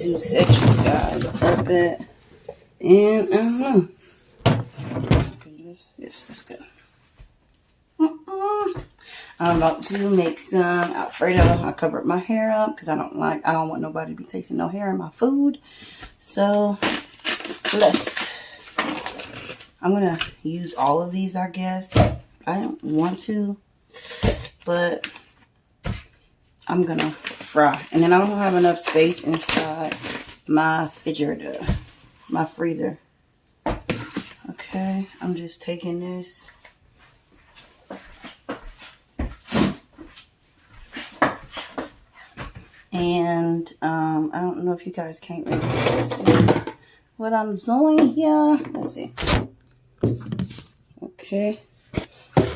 To set you guys up at, and I don't know. Okay, that's good. I'm about to make some alfredo. I covered my hair up because I don't want nobody to be tasting no hair in my food. So I'm gonna use all of these, I guess. I don't want to, but I'm gonna fry. And then I don't have enough space inside my refrigerator, my freezer. Okay, I'm just taking this. And I don't know if you guys can't really see what I'm doing here. Let's see. Okay,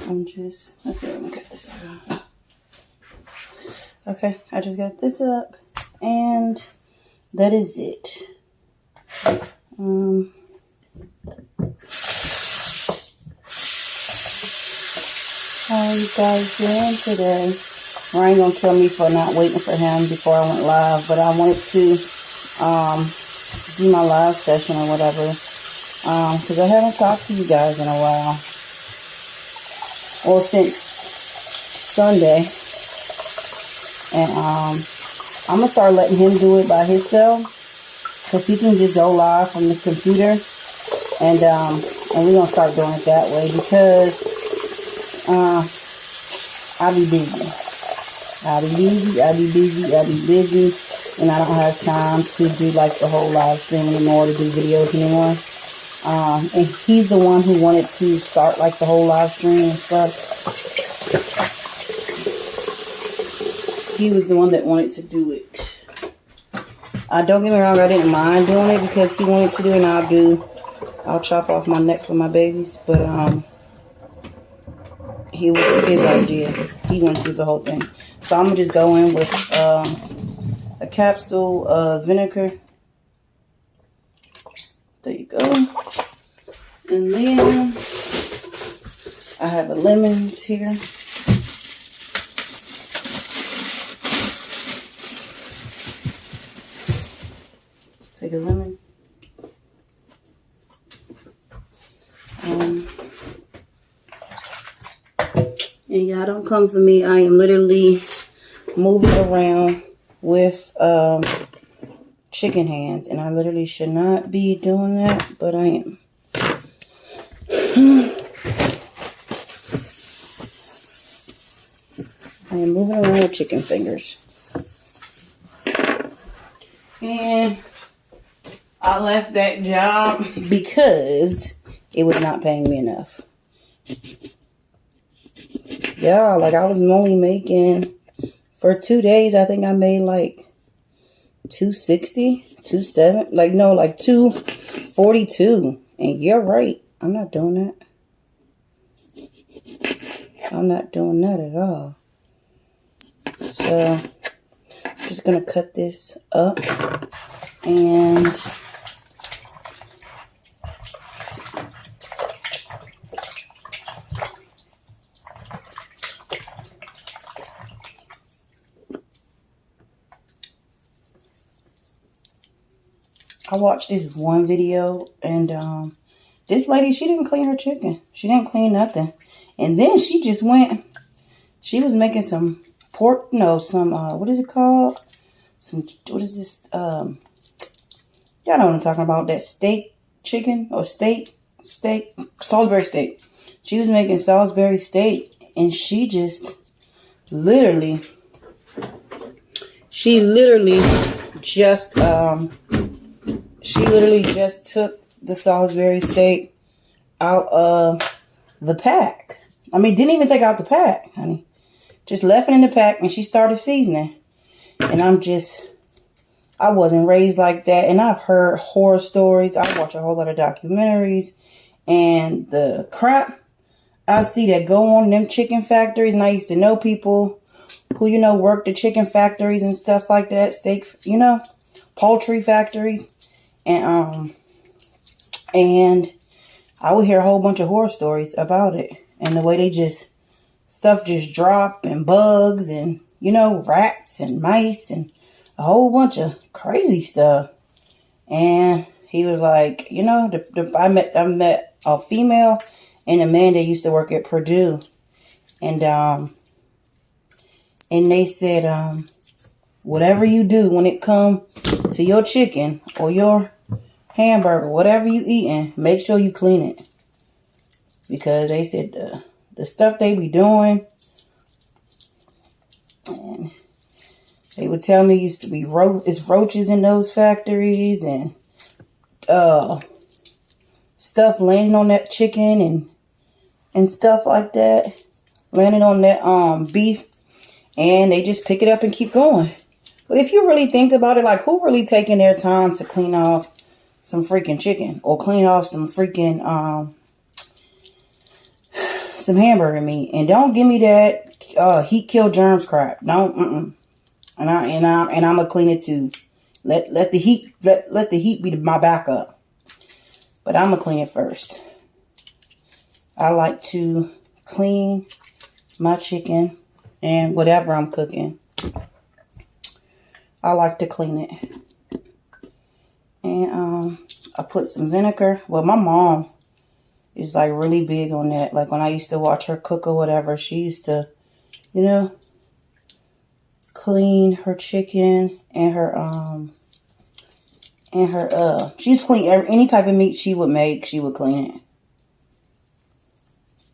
let's see if I can cut this out. Okay, I just got this up, and that is it. How are you guys doing today? Ryan gonna kill me for not waiting for him before I went live, but I wanted to do my live session or whatever, because I haven't talked to you guys in a while. Well, since Sunday. And I'm going to start letting him do it by himself, because he can just go live from the computer. And we're going to start doing it that way, because I'll be busy. I'll be busy. And I don't have time to do like the whole live stream anymore, to do videos anymore. And he's the one who wanted to start like the whole live stream and stuff. He was the one that wanted to do it. Don't get me wrong, I didn't mind doing it because he wanted to do it, and I'll chop off my neck for my babies. But it was his idea. He went through the whole thing. So I'm gonna just go in with a capsule of vinegar. There you go. And then I have a lemons here. Take a lemon. And y'all don't come for me. I am literally moving around with chicken hands, and I literally should not be doing that, but I am. I am moving around with chicken fingers. And I left that job because it was not paying me enough. Yeah, like I was only making, for 2 days, I think I made like $260, like $242. And you're right, I'm not doing that. I'm not doing that at all. So, I'm just gonna cut this up, and I watched this one video, and this lady, she didn't clean her chicken. She didn't clean nothing. And then she just went, she was making some pork, what is it called? What is this? Y'all know what I'm talking about. That steak chicken, or steak, Salisbury steak. She was making Salisbury steak, and she literally just took the Salisbury steak out of the pack. I mean, didn't even take out the pack, honey. Just left it in the pack, and she started seasoning. And I wasn't raised like that. And I've heard horror stories. I watch a whole lot of documentaries. And the crap I see that go on in them chicken factories. And I used to know people who, work the chicken factories and stuff like that. Steak, poultry factories. And I would hear a whole bunch of horror stories about it. And the way stuff just drop, and bugs, and, rats and mice and a whole bunch of crazy stuff. And he was like, you know, I met a female and a man that used to work at Purdue. And they said, whatever you do when it comes to your chicken or your hamburger, whatever you eating, make sure you clean it. Because they said the stuff they be doing, and they would tell me used to be roaches in those factories and stuff landing on that chicken and stuff like that, landing on that beef, and they just pick it up and keep going. But if you really think about it, like, who really taking their time to clean off some freaking chicken or clean off some freaking some hamburger meat? And don't give me that heat kill germs crap. Don't. And I'm gonna clean it too. Let the heat be my backup. But I'm gonna clean it first. I like to clean my chicken and whatever I'm cooking. I like to clean it. And I put some vinegar. Well, my mom is like really big on that. Like when I used to watch her cook or whatever, she used to, you know, clean her chicken and her she used to clean any type of meat she would make, she would clean it.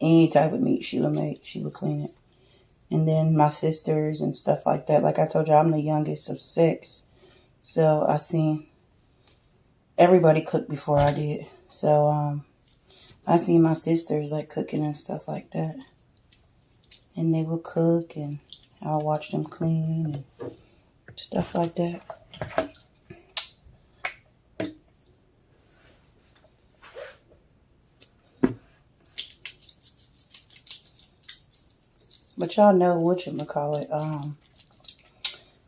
Any type of meat she would make, she would clean it. And then my sisters and stuff like that. Like I told you, I'm the youngest of 6. So I seen everybody cook before I did. So I seen my sisters like cooking and stuff like that. And they would cook and I'll watch them clean and stuff like that. But y'all know whatchamacallit.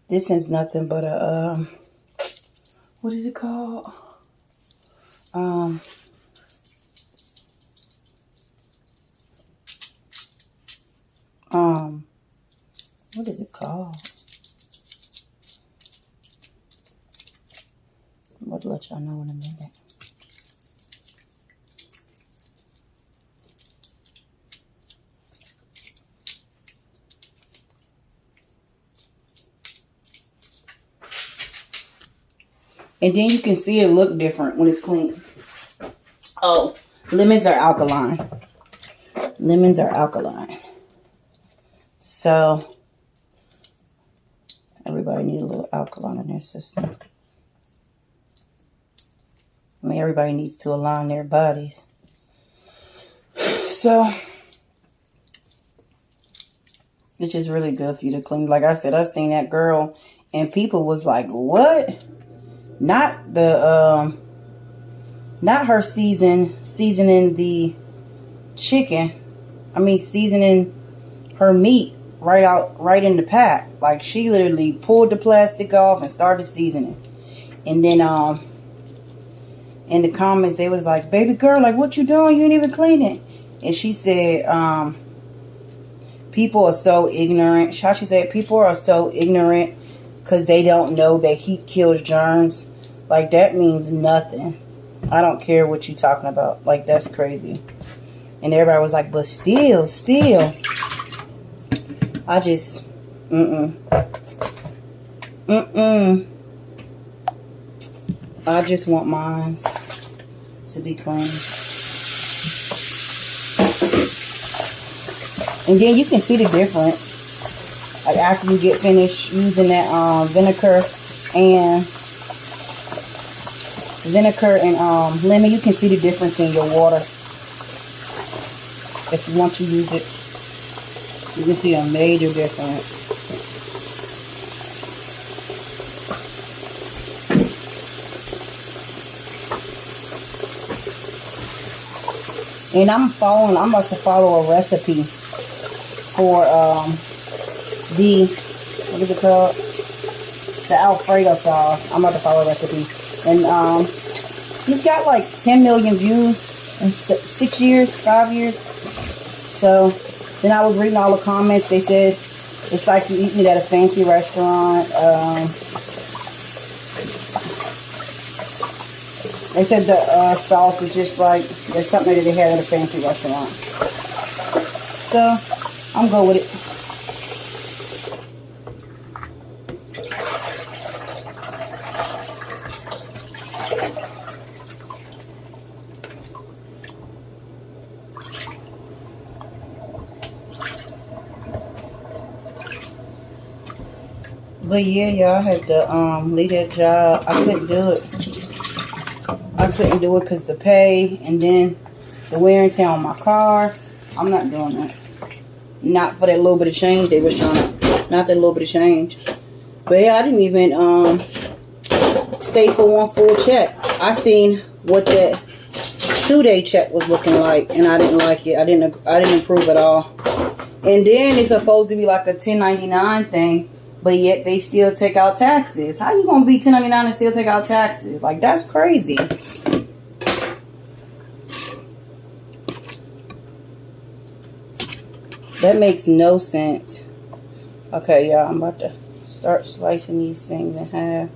This is nothing but a, what is it called? What is it called? I'll let y'all know in a minute. And then you can see it look different when it's clean. Oh, lemons are alkaline. Lemons are alkaline. So, everybody needs a little alkaline in their system. I mean, everybody needs to align their bodies. So, it's just really good for you to clean. Like I said, I seen that girl and people was like, what? Not the, not her seasoning the chicken. I mean, seasoning her meat right in the pack. Like, she literally pulled the plastic off and started seasoning. And then, in the comments, they was like, baby girl, like, what you doing? You ain't even clean it. And she said, people are so ignorant. How she said, people are so ignorant because they don't know that heat kills germs. Like, that means nothing. I don't care what you talking about. Like, that's crazy. And everybody was like, but still. I just, I just want mine to be clean. And then you can see the difference. Like, after you get finished using that vinegar and lemon, you can see the difference in your water. If you want to use it, you can see a major difference. And I'm about to follow a recipe for the, what is it called? The Alfredo sauce. I'm about to follow a recipe. And he's got like 10 million views in 6 years, 5 years. So then I was reading all the comments. They said it's like you eating it at a fancy restaurant. They said the sauce was just like, there's something that they had at a fancy restaurant. So, I'm good with it. But yeah, y'all, I had to leave that job. I couldn't do it. I couldn't do it because the pay and then the wear and tear on my car. I'm not doing that. Not for that little bit of change they was trying to. Not that little bit of change. But yeah, I didn't even stay for one full check. I seen what that 2-day check was looking like, and I didn't like it. I didn't approve at all. And then it's supposed to be like a 1099 thing, but yet they still take out taxes. How you gonna be 1099 and still take out taxes? Like, that's crazy. That makes no sense. Okay, y'all, I'm about to start slicing these things in half.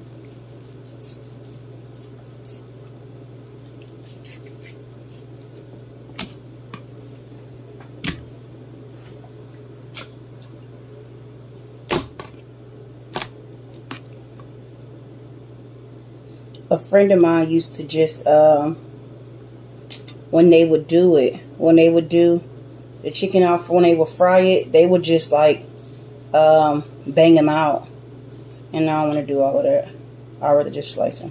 A friend of mine used to just, when they would do the chicken off, when they would fry it, they would just like bang them out. And I don't want to do all of that. I'd rather just slice them.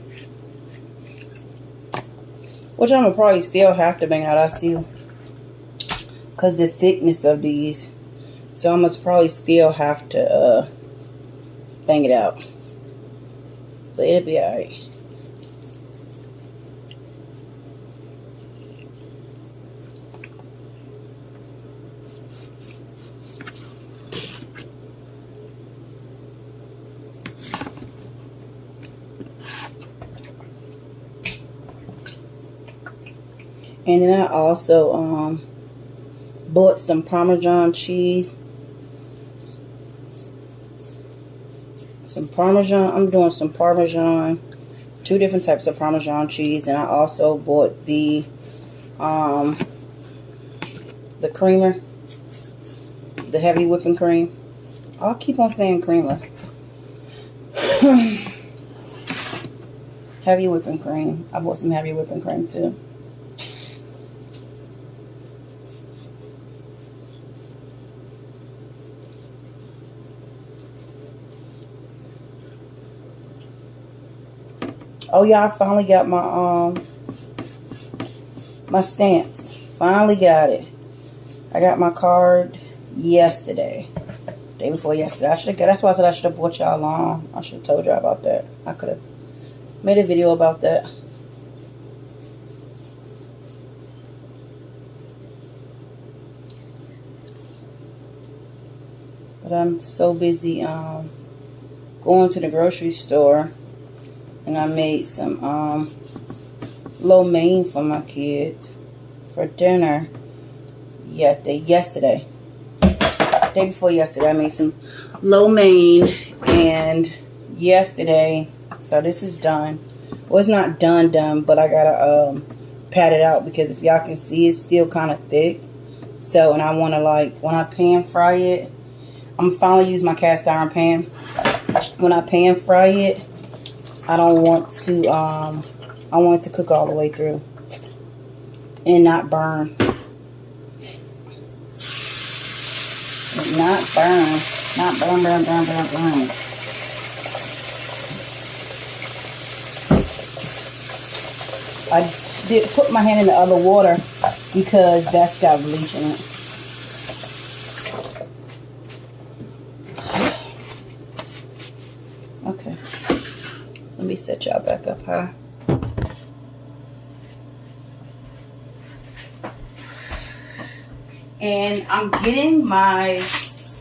Which I'm going to probably still have to bang out, I see. Because the thickness of these. So I must probably still have to bang it out. But it'll be alright. And then I also bought some Parmesan cheese. Some Parmesan. I'm doing some Parmesan. 2 different types of Parmesan cheese. And I also bought the creamer. The heavy whipping cream. I'll keep on saying creamer. Heavy whipping cream. I bought some heavy whipping cream too. Oh yeah, I finally got my my stamps. Finally got it. I got my card yesterday. Day before yesterday. That's why I said I should have brought y'all along. I should have told y'all about that. I could have made a video about that. But I'm so busy going to the grocery store. And I made some lo mein for my kids for dinner yesterday. Day before yesterday, I made some lo mein, and yesterday, so this is done. Well, it's not done, but I gotta pat it out because if y'all can see, it's still kind of thick. So, and I want to, like, when I pan fry it, I'm finally use my cast iron pan. When I pan fry it, I don't want to, I want it to cook all the way through and not burn. Not burn. Not burn. I did put my hand in the other water because that's got bleach in it. Okay. Let me set y'all back up high. And I'm getting my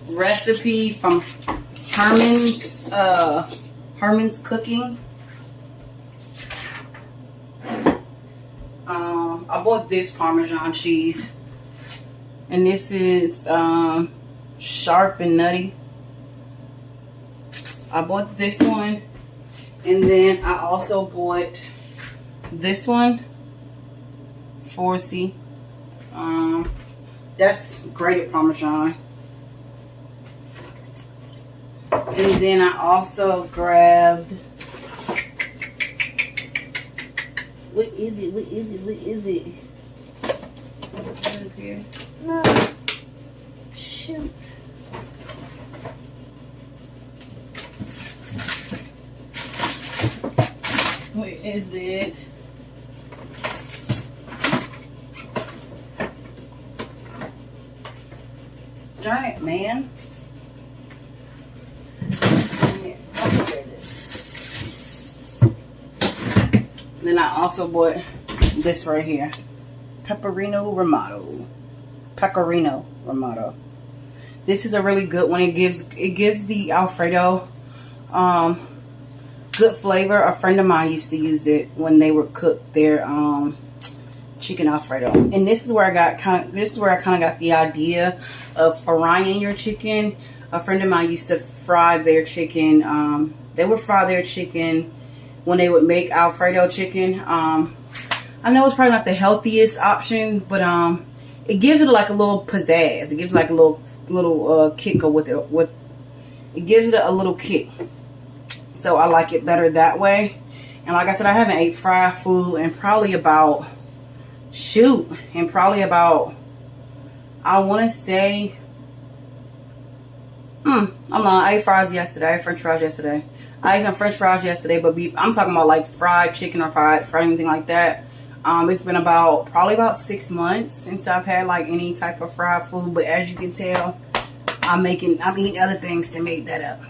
recipe from Herman's Cooking. I bought this Parmesan cheese. And this is sharp and nutty. I bought this one. And then I also bought this one, 4C. That's grated Parmesan. And then I also grabbed, what is it? What's up here? No. Shoot. What is it? Darn it, man. Then I also bought this right here. Pecorino Romano. This is a really good one. It gives the Alfredo good flavor. A friend of mine used to use it when they would cook their chicken Alfredo. And this is where I kind of got the idea of frying your chicken. A friend of mine used to fry their chicken. They would fry their chicken when they would make Alfredo chicken. I know it's probably not the healthiest option, but it gives it like a little pizzazz. It gives like a little kick with it. It gives it a little kick. So I like it better that way. And like I said, I haven't ate fried food in probably about, I want to say, I'm lying. I ate fries yesterday. I ate French fries yesterday. I ate some French fries yesterday, but beef. I'm talking about like fried chicken or fried anything like that. It's been probably about 6 months since I've had like any type of fried food. But as you can tell, I'm eating other things to make that up.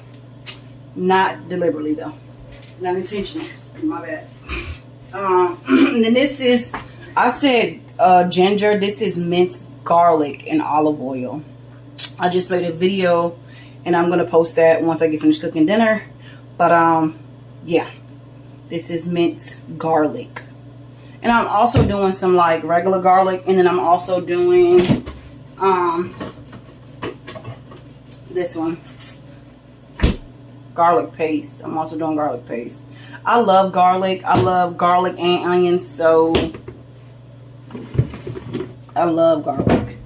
Not deliberately though. Not intentional. My bad. And then this is, I said ginger. This is minced garlic and olive oil. I just made a video and I'm gonna post that once I get finished cooking dinner. But yeah, this is minced garlic. And I'm also doing some like regular garlic, and then I'm also doing this one, garlic paste. I'm also doing garlic paste. I love garlic. I love garlic and onions, so I love garlic.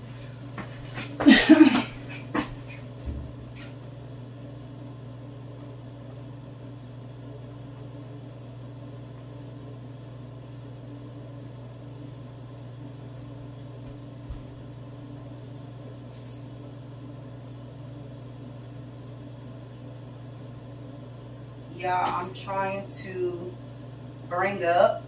Y'all, I'm trying to bring up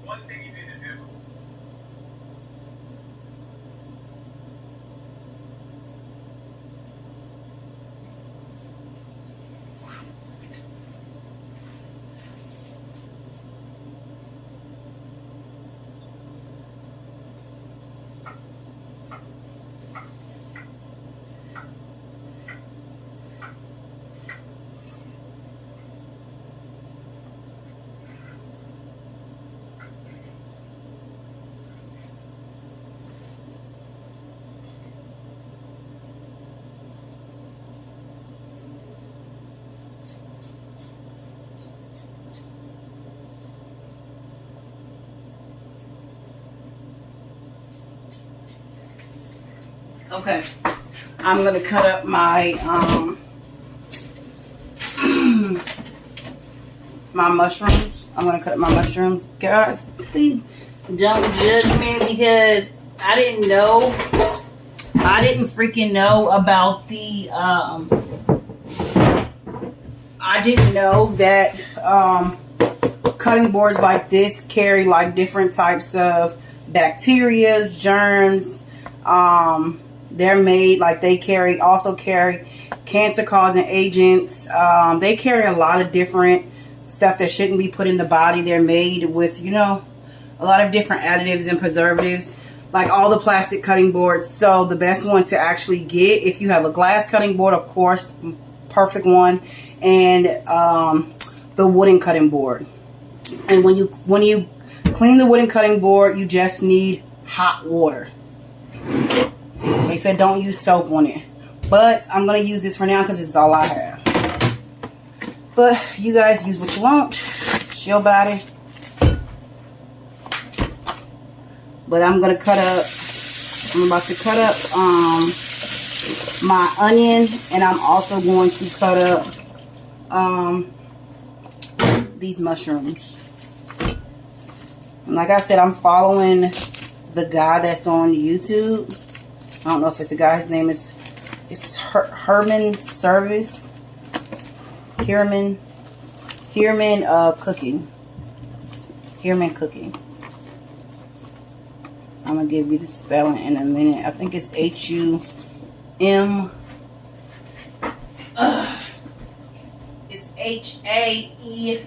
one thing you need to do. okay, I'm gonna cut up my my mushrooms. I'm gonna cut up my mushrooms, guys. Please don't judge me because I didn't know. I didn't freaking know about the I didn't know that cutting boards like this carry like different types of bacteria, germs. They're made like they also carry cancer causing agents. They carry a lot of different stuff that shouldn't be put in the body. They're made with, you know, a lot of different additives and preservatives, like all the plastic cutting boards. So the best one to actually get, if you have a glass cutting board, of course, perfect one, and the wooden cutting board. And when you clean the wooden cutting board, you just need hot water. They said don't use soap on it, but I'm gonna use this for now because it's all I have. But you guys use what you want. It's your body. But I'm gonna cut up. I'm about to cut up my onion, and I'm also going to cut up these mushrooms. And like I said, I'm following the guy that's on YouTube. I don't know if it's a guy. His name is Herman Service. Herman Cooking. Herman Cooking. I'm gonna give you the spelling in a minute. I think it's H-U-M. It's H-A-E-M-U.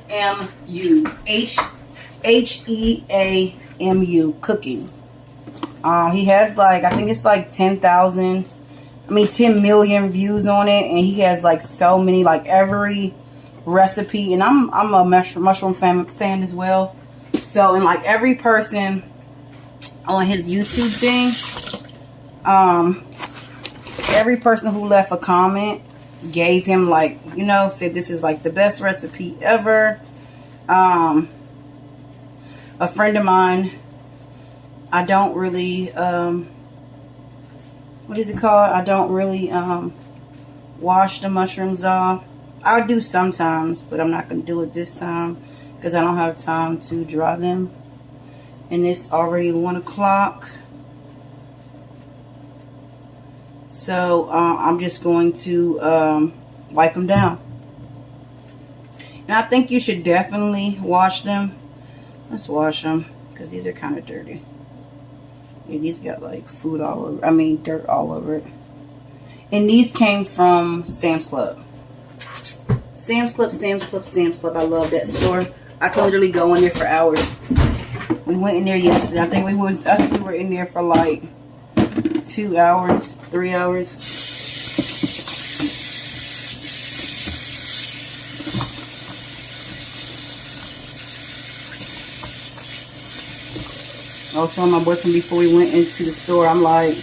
H-E-A-M-U. Cooking. He has like, I think it's like 10 million views on it, and he has like so many, like every recipe. And I'm a mushroom fan as well. So, and like every person on his YouTube thing, every person who left a comment gave him, like, you know, said this is like the best recipe ever. A friend of mine, I don't really, what is it called? I don't really wash the mushrooms off. I do sometimes, but I'm not going to do it this time because I don't have time to dry them. And it's already 1 o'clock. So I'm just going to wipe them down. And I think you should definitely wash them. Let's wash them because these are kind of dirty. Yeah, these got like food all over. I mean, dirt all over it. And these came from Sam's Club. Sam's Club. I love that store. I can literally go in there for hours. We went in there yesterday. I think we were in there for like 2 hours, 3 hours. I was telling my boyfriend before we went into the store, I'm like,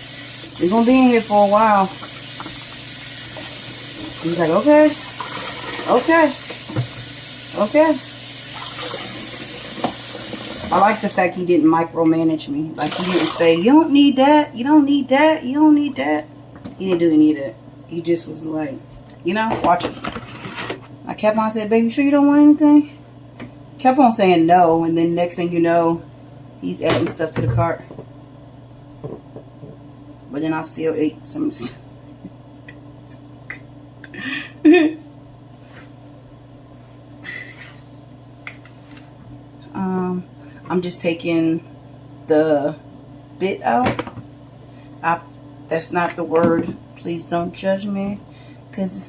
we're gonna be in here for a while. He's like, okay. I like the fact he didn't micromanage me. Like, he didn't say, you don't need that, you don't need that, you don't need that. He didn't do any of that. He just was like, you know, watch it. I kept on saying, baby, sure you don't want anything? Kept on saying no, and then next thing you know, he's adding stuff to the cart. But then I still ate some stuff. I'm just taking the bit out. That's not the word. Please don't judge me, because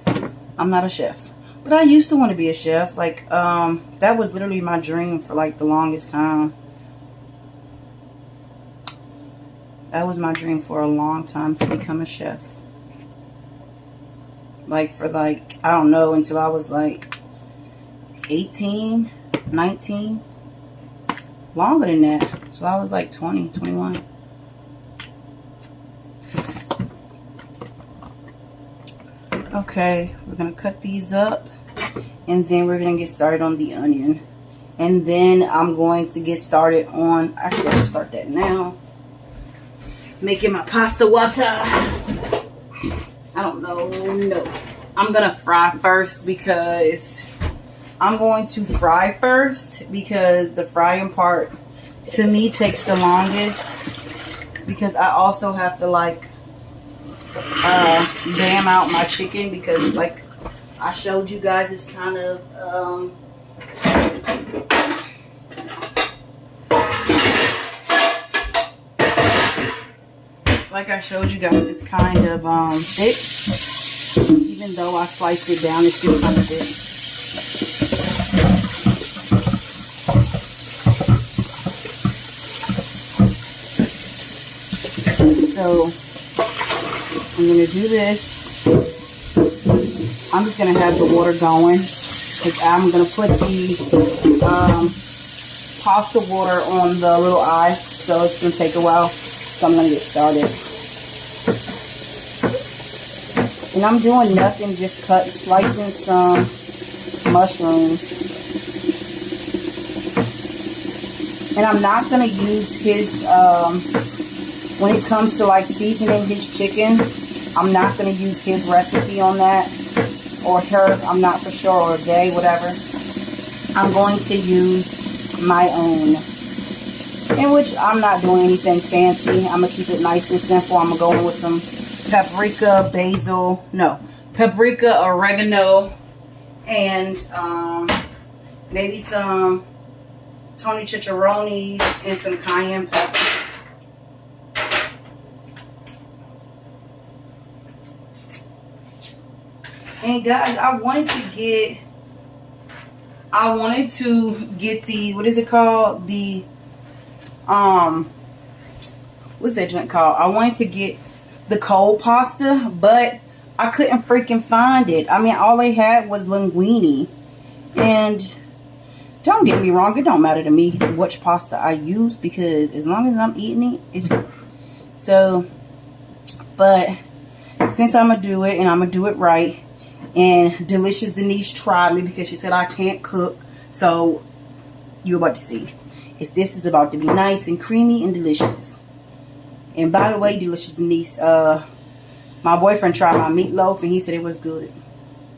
I'm not a chef. But I used to want to be a chef. Like, that was literally my dream for like the longest time. That was my dream for a long time, to become a chef. Like, for like, I don't know, until I was like 18, 19. Longer than that. So I was like 20, 21. Okay, we're going to cut these up. And then we're going to get started on the onion. And then I'm going to get started on, actually I'll start that now. Making my pasta water. I don't know, no. I'm going to fry first because the frying part to me takes the longest, because I also have to like dam out my chicken, because like I showed you guys, it's kind of thick. Even though I sliced it down, it's still kind of thick. So I'm going to do this. I'm just going to have the water going. Because I'm going to put the pasta water on the little eye. So it's going to take a while. So I'm going to get started. And I'm doing nothing, just slicing some mushrooms. And I'm not going to use his, when it comes to like seasoning his chicken, I'm not going to use his recipe on that. Or her, I'm not for sure, or they, whatever. I'm going to use my own. In which I'm not doing anything fancy. I'm going to keep it nice and simple. I'm going to go in with some paprika, paprika, oregano, and maybe some Tony chicharrones and some cayenne pepper. And guys, I wanted to get the, what is it called? The, what's that joint called? I wanted to get the cold pasta, but I couldn't freaking find it. I mean, all they had was linguine. And don't get me wrong, it don't matter to me which pasta I use, because as long as I'm eating it, it's good. So, but since I'm going to do it, and I'm going to do it right, and Delicious Denise tried me because she said I can't cook. So, you're about to see. This is about to be nice and creamy and delicious. And by the way, Delicious Denise, my boyfriend tried my meatloaf and he said it was good.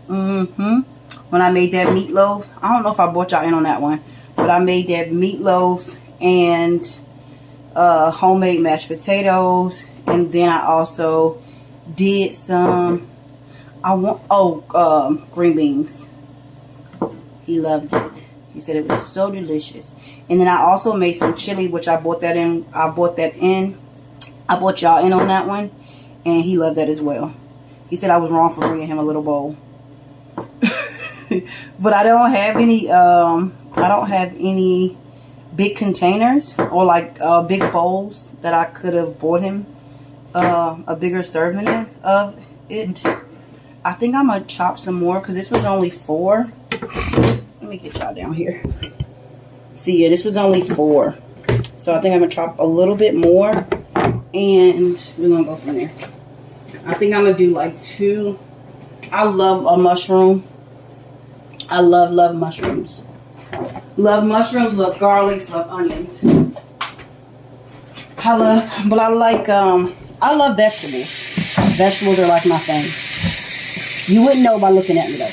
When I made that meatloaf, I don't know if I brought y'all in on that one, but I made that meatloaf and homemade mashed potatoes, and then I also did some, green beans. He loved it. He said it was so delicious. And then I also made some chili, which I bought y'all in on that one, and he loved that as well. He said I was wrong for bringing him a little bowl. But I don't have any big containers or like big bowls that I could have bought him a bigger serving of it. I think I'm gonna chop some more because this was only 4. Let me get y'all down here. See, yeah, this was only 4. So I think I'm gonna chop a little bit more, and we're gonna go from there. I think I'm gonna do like 2. I love a mushroom. I love mushrooms. Love mushrooms, love garlics, love onions. I love vegetables. Vegetables are like my thing. You wouldn't know by looking at me though,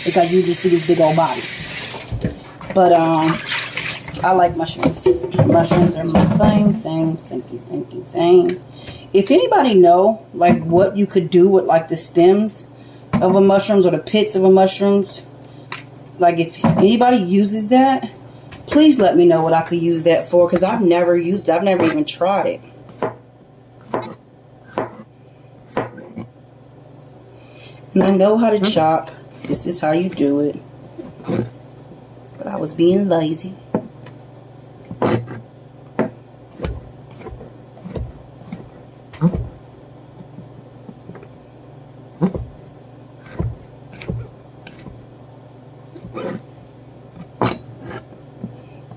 because you just see this big old body. But I like mushrooms. Mushrooms are my thing. If anybody know like what you could do with like the stems of a mushrooms or the pits of a mushrooms, like if anybody uses that, please let me know what I could use that for, because I've never used it. I've never even tried it. And I know how to chop. This is how you do it. But I was being lazy.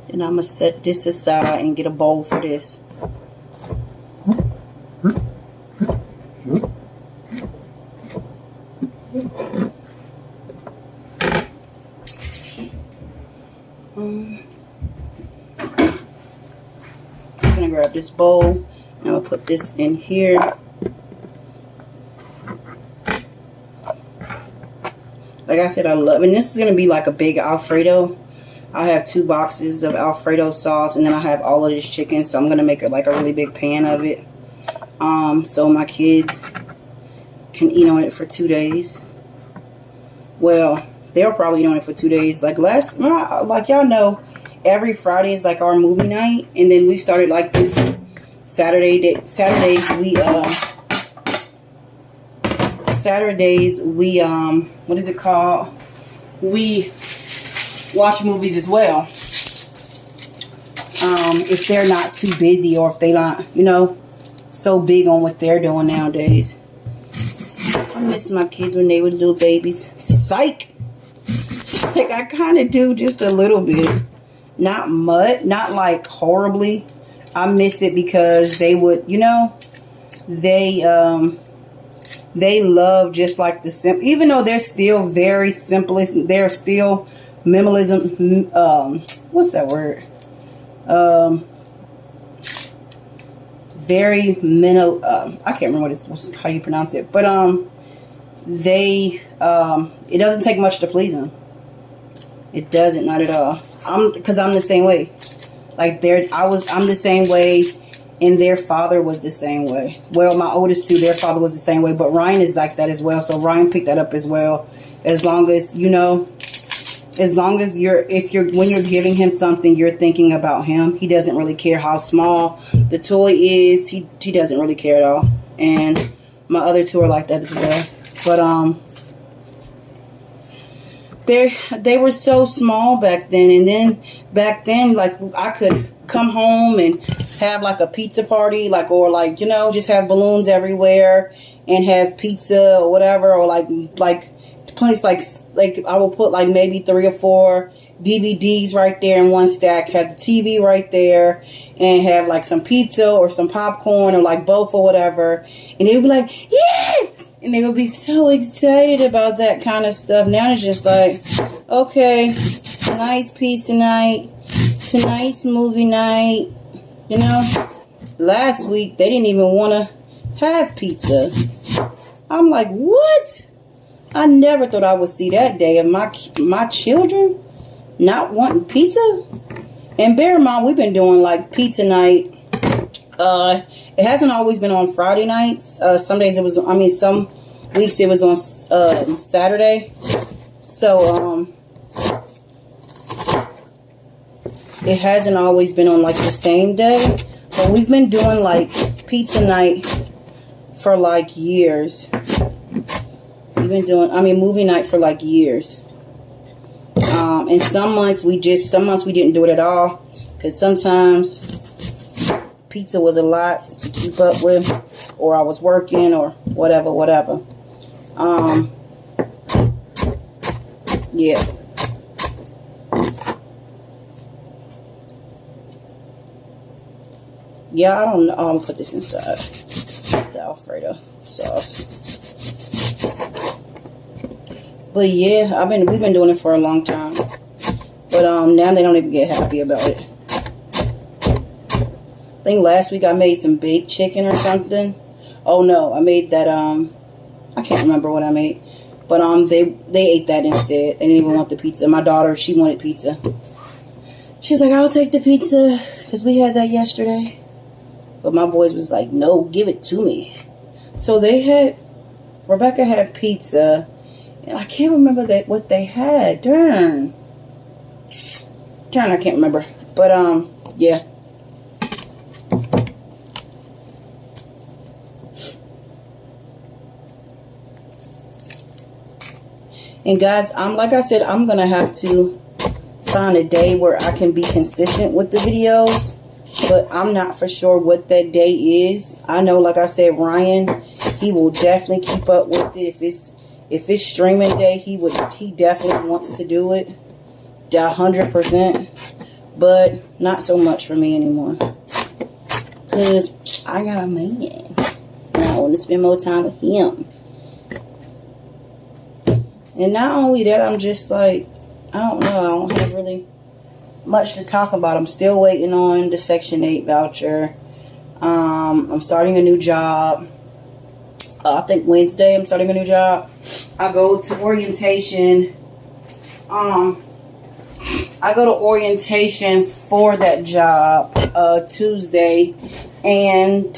And I'm going to set this aside and get a bowl for this. I'm going to grab this bowl and I'm going to put this in here. Like I said, I love it. And this is going to be like a big Alfredo. I have 2 boxes of Alfredo sauce, and then I have all of this chicken, so I'm going to make it like a really big pan of it. So my kids can eat on it for 2 days. Well, they'll probably eat on it for 2 days. Like y'all know, every Friday is like our movie night, and then we started like this Saturdays we what is it called? We watch movies as well. If they're not too busy, or if they not, so big on what they're doing nowadays. I miss my kids when they were little babies. Psych! Like, I kind of do just a little bit. Not much. Not like horribly. I miss it because they would, you know, they love just like the simple, even though they're still very simplest, they're still minimalism, what's that word? Very minimal, I can't remember how you pronounce it, but it doesn't take much to please them. It doesn't, not at all. Because I'm the same way. Like I'm the same way, and their father was the same way. Well, my oldest two, their father was the same way, but Ryan is like that as well. So Ryan picked that up as well. As long as, you know, as long as when you're giving him something, you're thinking about him. He doesn't really care how small the toy is. He doesn't really care at all. And my other two are like that as well. But they were so small back then, and then back then, like, I could come home and have like a pizza party, like, or like, you know, just have balloons everywhere and have pizza or whatever, or like place like I will put like maybe 3 or 4 DVDs right there in one stack, have the TV right there, and have like some pizza or some popcorn or like both or whatever, and they would be like, yes! And they would be so excited about that kind of stuff. Now it's just like, okay, tonight's pizza night, tonight's movie night. You know, last week they didn't even want to have pizza. I'm like, what? I never thought I would see that day of my children not wanting pizza. And bear in mind, we've been doing like pizza night. It hasn't always been on Friday nights. Some days it was, some weeks it was on Saturday. So, it hasn't always been on like the same day. But we've been doing like pizza night for like years. We've been doing, movie night for like years. And some months we didn't do it at all. Because sometimes pizza was a lot to keep up with, or I was working, or whatever. Yeah. Yeah, I don't know. I'm gonna put this inside the alfredo sauce. But yeah, we've been doing it for a long time. But now they don't even get happy about it. I think last week I made some baked chicken or something. Oh no, I made that I can't remember what I made. But they ate that instead. They didn't even want the pizza. My daughter, she wanted pizza. She was like, I'll take the pizza because we had that yesterday. But my boys was like, no, give it to me. So Rebecca had pizza. And I can't remember what they had. Darn, I can't remember. But yeah. And guys, like I said, I'm gonna have to find a day where I can be consistent with the videos. But I'm not for sure what that day is. I know, like I said, Ryan, he will definitely keep up with it. If it's streaming day, he definitely wants to do it 100%. But not so much for me anymore. Because I got a man. And I want to spend more time with him. And not only that, I'm just like, I don't know. I don't have really much to talk about. I'm still waiting on the Section 8 voucher. I'm starting a new job. I think Wednesday I'm starting a new job. I go to orientation. I go to orientation for that job Tuesday. And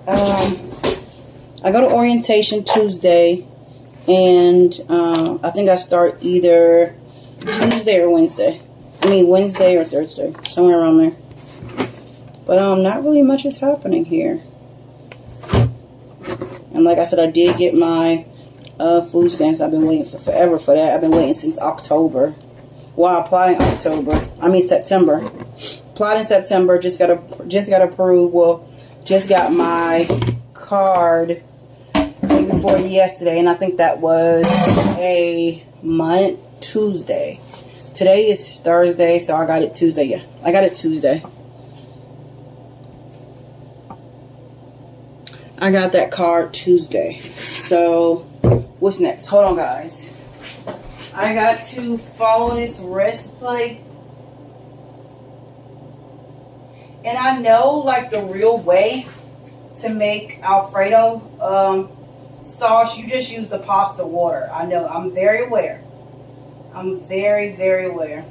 I go to orientation Tuesday. And I think I start either Tuesday or Wednesday. Wednesday or Thursday. Somewhere around there. But not really much is happening here. And like I said, I did get my food stamps. I've been waiting for forever for that. I've been waiting since October. Well, I applied in September. Applied in September. Just got approved. Well, just got my card day before yesterday, and I think that was a Tuesday. Today is Thursday, so I got it Tuesday. Yeah, I got it Tuesday. I got that card Tuesday. So, what's next? Hold on, guys. I got to follow this recipe. And I know, like, the real way to make Alfredo sauce, you just use the pasta water. I know. I'm very aware. I'm very, very aware.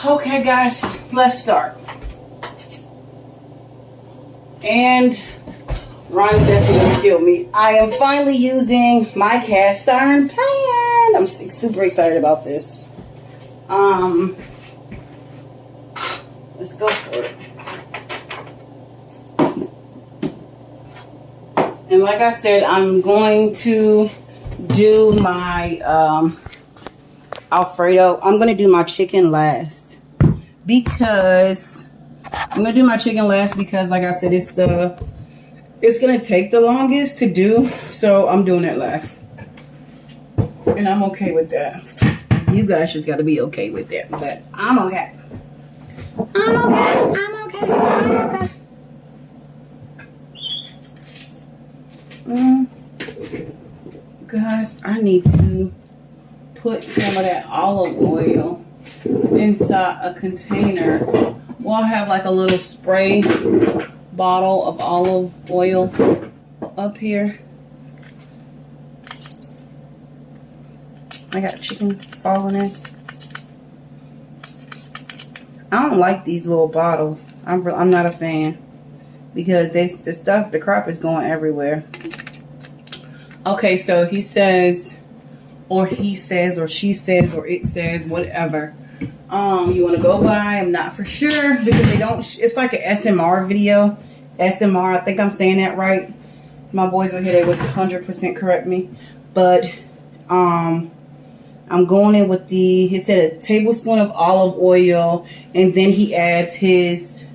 Okay, guys, let's start. And Ron's definitely gonna kill me. I am finally using my cast iron pan. I'm super excited about this. Let's go for it. And like I said, I'm going to do my Alfredo. I'm gonna do my chicken last. Because I'm gonna do my chicken last because, like I said, it's gonna take the longest to do, so I'm doing it last, and I'm okay with that. You guys just gotta be okay with that, but I'm okay. I'm okay. Guys, I need to put some of that olive oil inside a container. Well, I have like a little spray bottle of olive oil up here. I got chicken falling in. I don't like these little bottles. I'm not a fan because the crap is going everywhere. Okay, so he says, or she says, or it says, whatever. You want to go by? I'm not for sure because they don't. It's like an SMR video. SMR. I think I'm saying that right. My boys were here. They would 100% correct me. But I'm going in with he said a tablespoon of olive oil, and then he adds his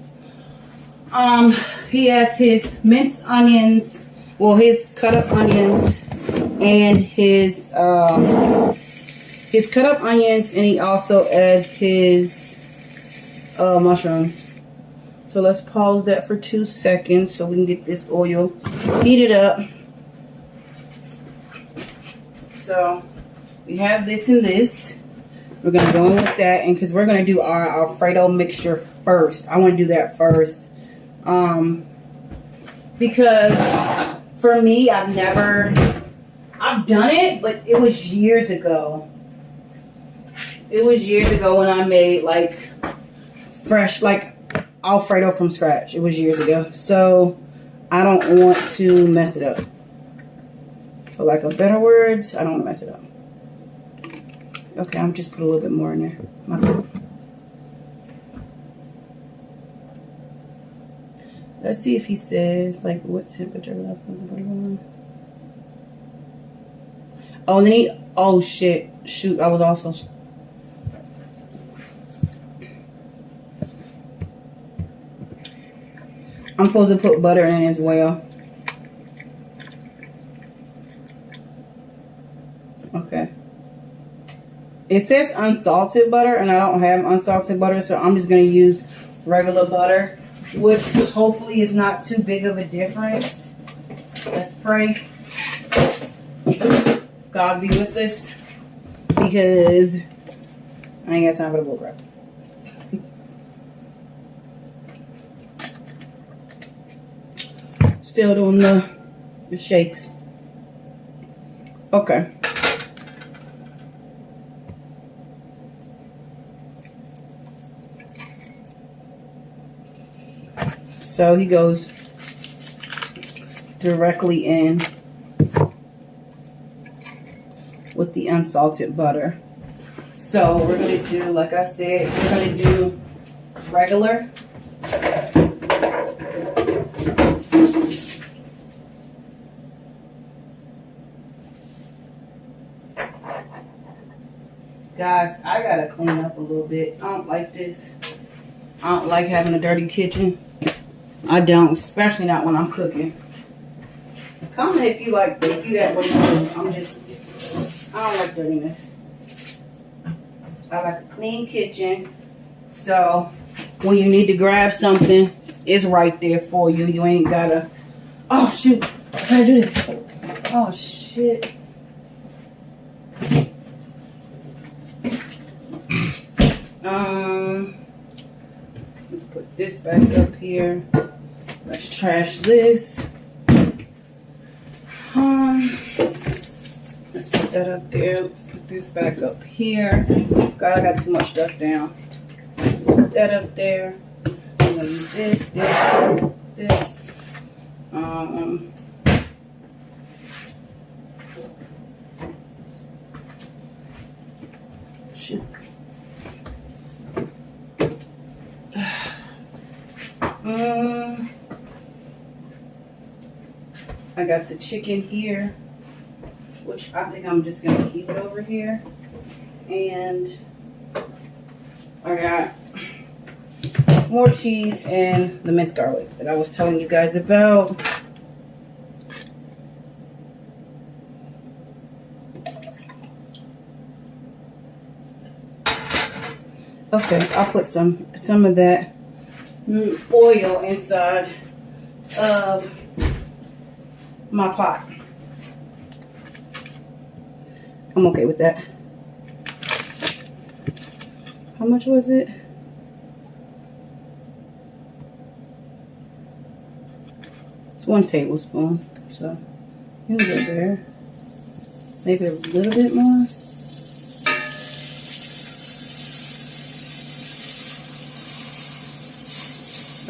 minced onions. Well, his cut up onions and his cut up onions, and he also adds his mushrooms. So let's pause that for 2 seconds so we can get this oil heated up. So we have this and this. We're gonna go in with that, and because we're gonna do our Alfredo mixture first. I want to do that first, because for me, I've done it, but it was years ago. It was years ago when I made like fresh, like Alfredo from scratch. It was years ago. So I don't want to mess it up. For lack of better words, I don't want to mess it up. Okay, I'm just put a little bit more in there. My bad. Let's see if he says like what temperature I was supposed to put it on. Oh, and then oh shit. Shoot, I was also. I'm supposed to put butter in as well. Okay. It says unsalted butter, and I don't have unsalted butter, so I'm just going to use regular butter, which hopefully is not too big of a difference. Let's pray God be with us, because I ain't got time for the bull crap. Still doing the shakes. Okay. So he goes directly in with the unsalted butter. So we're going to do, like I said, we're going to do regular. Guys, I got to clean up a little bit. I don't like this. I don't like having a dirty kitchen. I don't, especially not when I'm cooking. Comment if you like, if you that way too. I don't like dirtiness. I like a clean kitchen. So when you need to grab something, it's right there for you. You ain't gotta, oh shoot, I gotta do this. Oh shit. Let's put this back up here. Let's trash this. Let's put that up there. Let's put this back up here. God, I got too much stuff down. Put that up there. I'm gonna use this. Shoot. I got the chicken here, which I think I'm just gonna keep it over here, and I got more cheese and the minced garlic that I was telling you guys about. Okay, I'll put some of that oil inside of my pot. I'm okay with that. How much was it? It's 1 tablespoon. So it'll get there. Maybe a little bit more.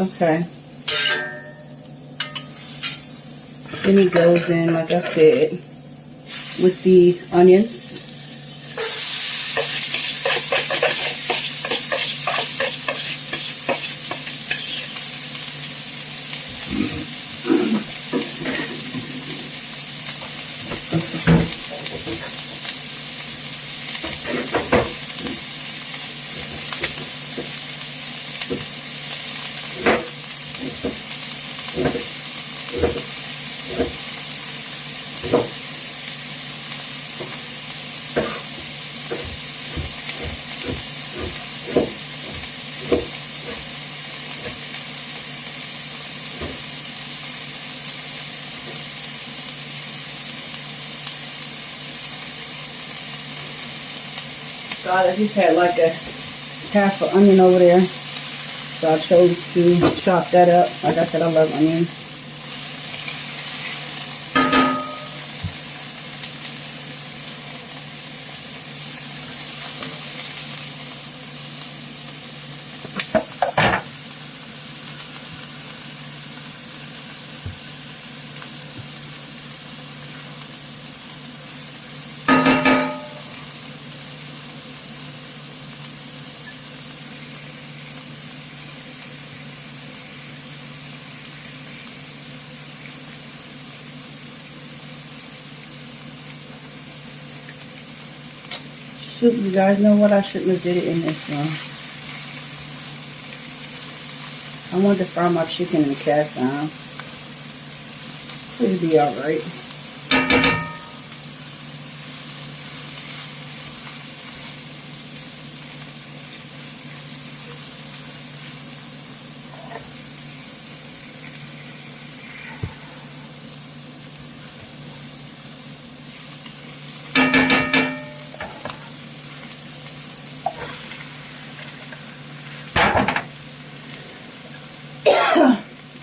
Okay. Then he goes in, like I said, with the onions. God, I just had like a half an onion over there, so I chose to chop that up. Like I said, I love onions. Shoot, you guys know what? I shouldn't have did it in this one. I wanted to fry my chicken in the cast iron. It'll be alright.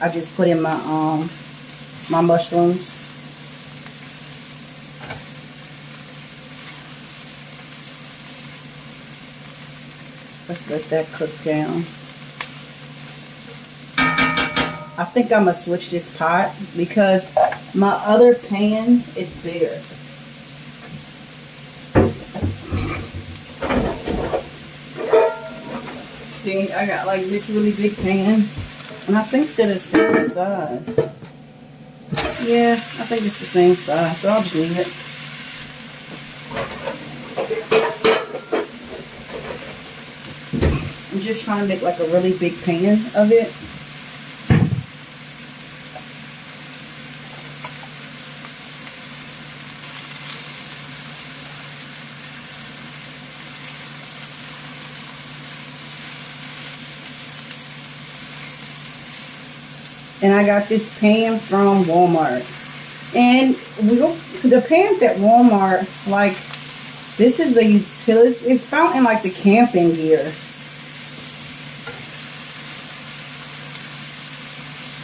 I just put in my my mushrooms. Let's let that cook down. I think I'm gonna switch this pot because my other pan is bigger. See, I got like this really big pan, and I think that it's the same size. Yeah, I think it's the same size, so I'll just leave it. I'm just trying to make like a really big pan of it. And I got this pan from Walmart. And the pans at Walmart, like, this is a utility. It's found in like the camping gear.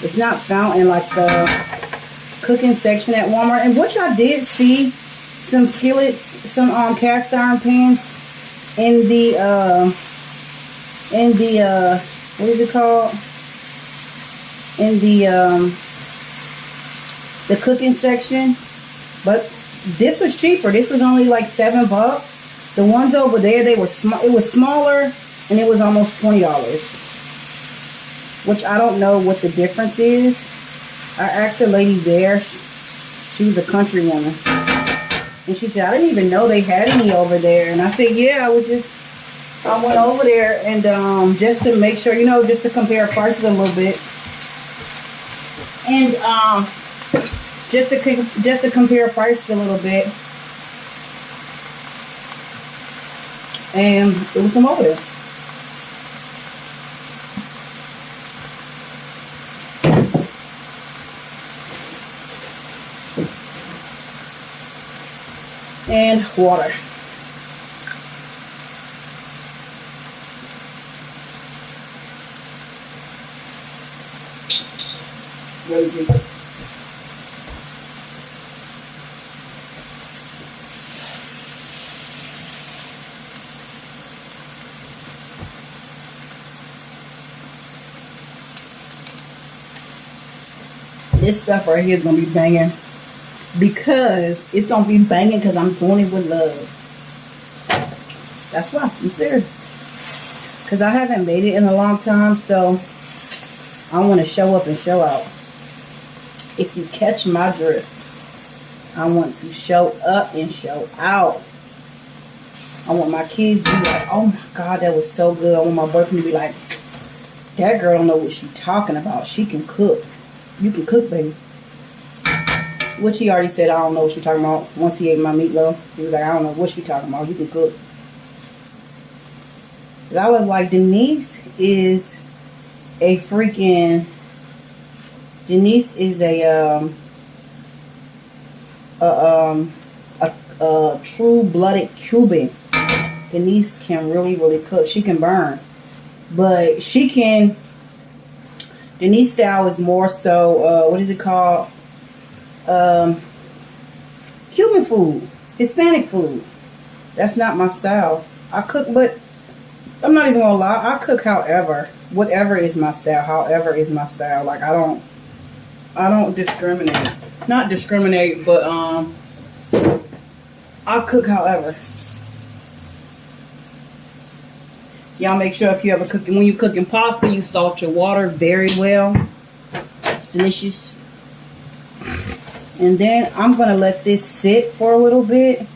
It's not found in like the cooking section at Walmart. And which I did see some skillets, some cast iron pans in the what is it called? In the cooking section, but this was cheaper. This was only like $7. The ones over there, they were it was smaller, and it was almost $20, which I don't know what the difference is. I asked the lady there. She was a country woman, and she said I didn't even know they had any over there. And I said, yeah, I went over there and just to make sure, you know, just to compare prices a little bit. And just to compare prices a little bit, and it was some over there. And water. Really deep. This stuff right here is gonna be banging because it's gonna be banging because I'm doing it with love. That's why I'm serious. Because I haven't made it in a long time, so I want to show up and show out. If you catch my drift, I want to show up and show out. I want my kids to be like, oh my God, that was so good. I want my boyfriend to be like, that girl don't know what she's talking about. She can cook. You can cook, baby. Which he already said, I don't know what you're talking about. Once he ate my meatloaf, he was like, I don't know what you're talking about. You can cook. I was like, Denise is a true-blooded Cuban. Denise can really, really cook. She can burn. But Denise style is more so, what is it called? Cuban food. Hispanic food. That's not my style. I cook, but I'm not even gonna lie. I cook however. Whatever is my style. However is my style. Like, I don't discriminate. Not discriminate, but I'll cook however. Y'all make sure if you ever cook, when you're cooking pasta, you salt your water very well. It's delicious. And then I'm gonna let this sit for a little bit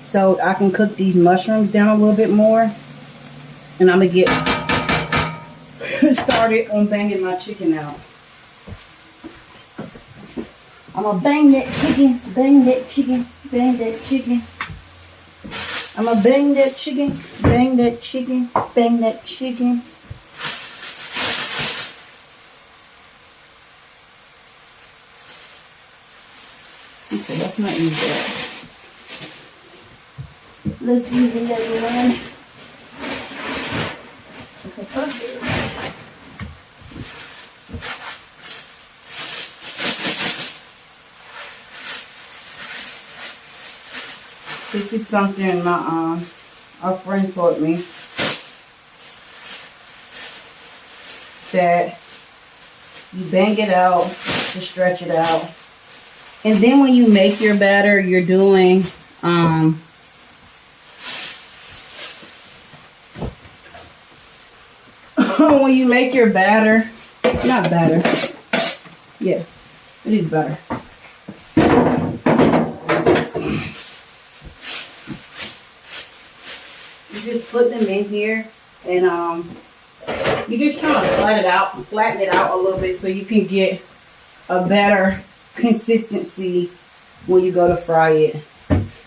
so I can cook these mushrooms down a little bit more. And I'm gonna get started on banging my chicken out. I'm gonna bang that chicken, bang that chicken, bang that chicken. I'm gonna bang that chicken, bang that chicken, bang that chicken. Okay, let's not use that. Let's use another one. Okay, perfect. This is something my a friend taught me, that you bang it out to stretch it out. And then when you make your batter, you're doing when you make your batter, not batter, yeah, it is batter. You just put them in here, and you just trying to flatten it out a little bit so you can get a better consistency when you go to fry it.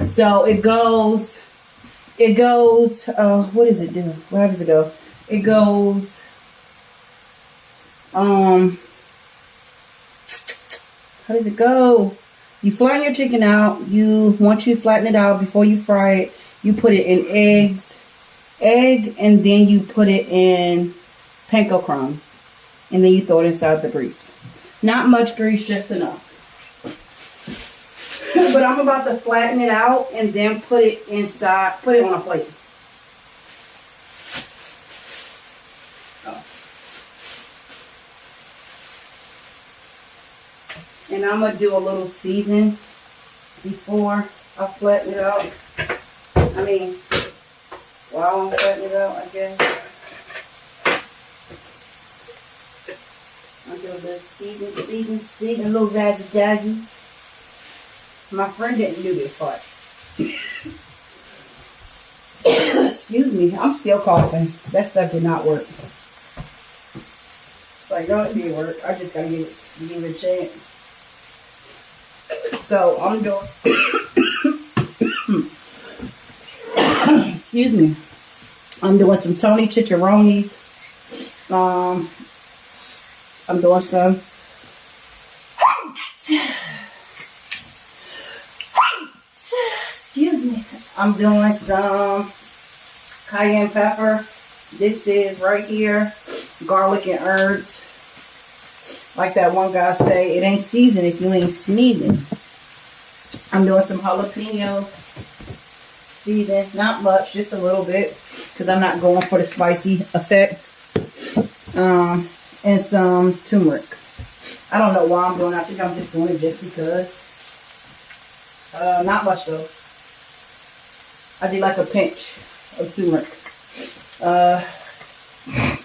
So it goes, what does it do? Where does it go? It goes, how does it go? You flatten your chicken out. Once you flatten it out before you fry it, you put it in egg, and then you put it in panko crumbs, and then you throw it inside the grease. Not much grease, just enough. But I'm about to flatten it out and then put it inside, put it on a plate. And I'm going to do a little season before I flatten it out. I mean, while I'm flattening it out, I guess. I'll do a little season, a little jazzy. My friend didn't do this part. Excuse me, I'm still coughing. That stuff did not work. It's like, no, it did work. I just gotta give it a chance. So I'm doing, excuse me, I'm doing some Tony chicharrones. I'm doing some excuse me. I'm doing some cayenne pepper. This is right here, garlic and herbs. Like that one guy say, it ain't seasoned if you ain't sneezing. I'm doing some jalapeno season. Not much, just a little bit, because I'm not going for the spicy effect. And some turmeric. I don't know why I'm doing it. I think I'm just doing it just because. Not much though. I did like a pinch of turmeric.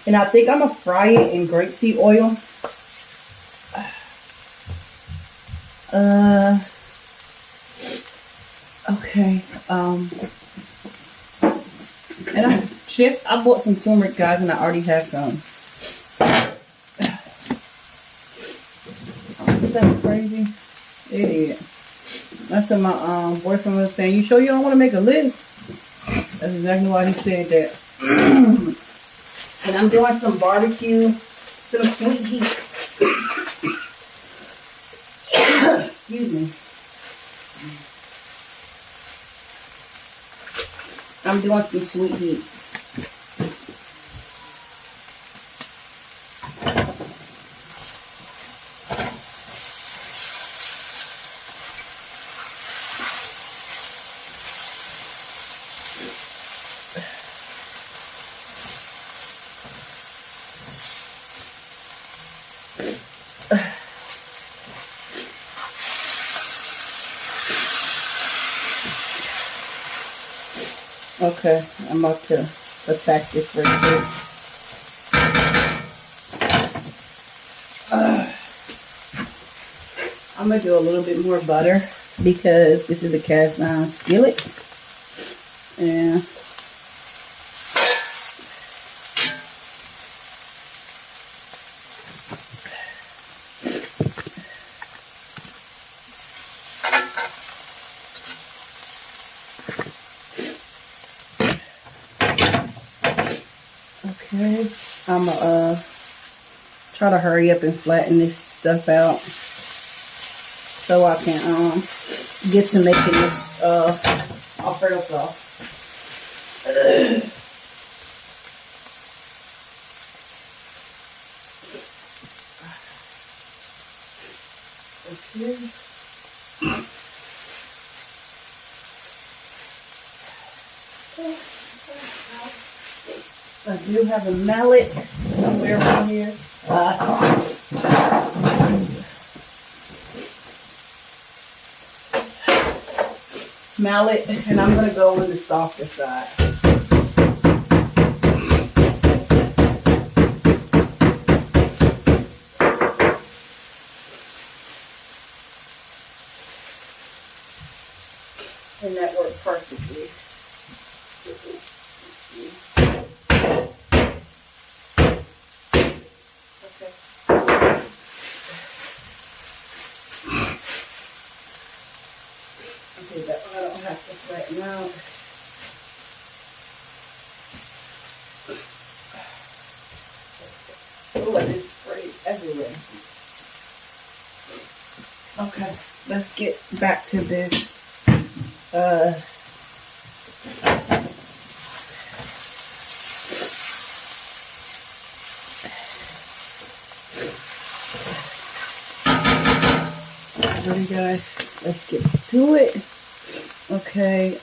And I think I'm going to fry it in grapeseed oil. Okay. And I bought some turmeric, guys, and I already have some. Is that crazy? It is. That's what my boyfriend was saying. You sure you don't want to make a list? That's exactly why he said that. And I'm doing some barbecue, some sweet heat. Excuse me. I'm doing some sweet heat. Okay, I'm about to attack this real quick. I'm going to do a little bit more butter because this is a cast iron skillet. And okay, I'm gonna try to hurry up and flatten this stuff out so I can get to making this alfredo sauce. Okay. I do have a mallet somewhere around here. Mallet, and I'm going to go on the softer side. And that worked perfectly. Okay. Okay, that one I don't have to flatten out. Oh, and it's sprayed everywhere. Okay, let's get back to this. Ready, guys? Let's get to it. Okay,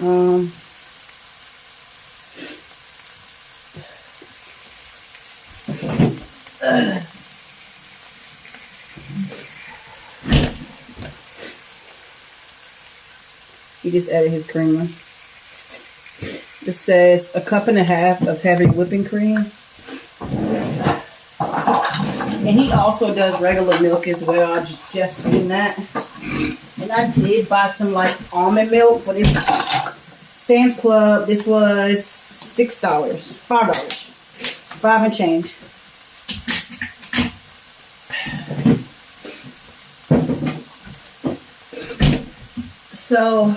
he just added his creamer. It says 1.5 cups of heavy whipping cream. And he also does regular milk as well. I just seen that. And I did buy some like almond milk, but it's Sam's Club. This was $6, $5, 5 and change. So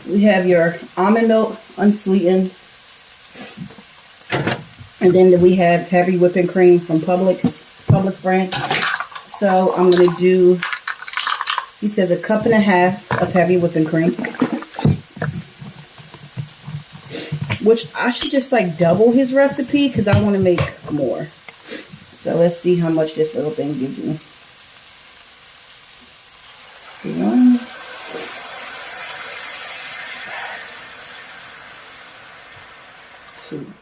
we have your almond milk unsweetened. And then we have heavy whipping cream from Publix brand. So I'm going to do, he says 1.5 cups of heavy whipping cream. Which I should just like double his recipe because I want to make more. So let's see how much this little thing gives me. 1, 2.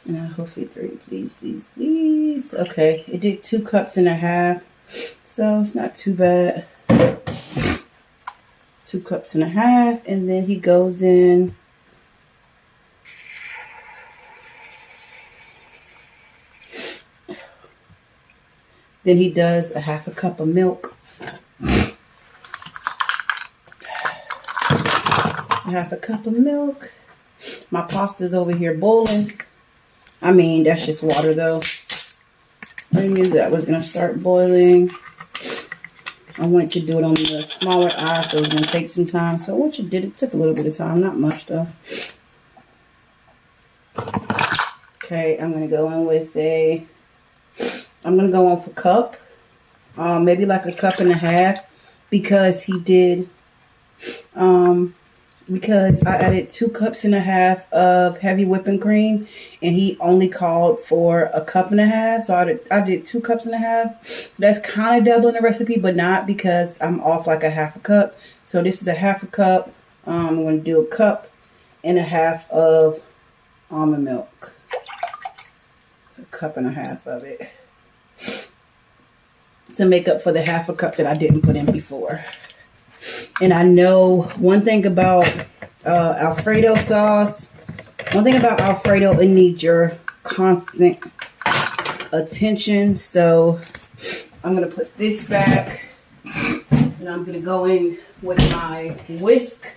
And hopefully 3. Please, please, please. Okay, it did 2.5 cups. So it's not too bad. 2.5 cups. And then he goes in. Then he does 1/2 cup of milk. 1/2 cup of milk. My pasta's over here boiling. I mean, that's just water though. I knew that was going to start boiling. I wanted to do it on the smaller eye, so it was going to take some time. So once you did, it took a little bit of time. Not much though. Okay, I'm going to go in with I'm going to go on for cup. Maybe like 1.5 cups. Because he did, because I added 2.5 cups of heavy whipping cream, and he only called for 1.5 cups. So I did 2.5 cups. That's kind of doubling the recipe, but not because I'm off like 1/2 cup. So this is 1/2 cup. I'm going to do 1.5 cups of almond milk. 1.5 cups of it to make up for the 1/2 cup that I didn't put in before. And I know one thing about Alfredo sauce. One thing about Alfredo, it needs your constant attention. So I'm going to put this back. And I'm going to go in with my whisk,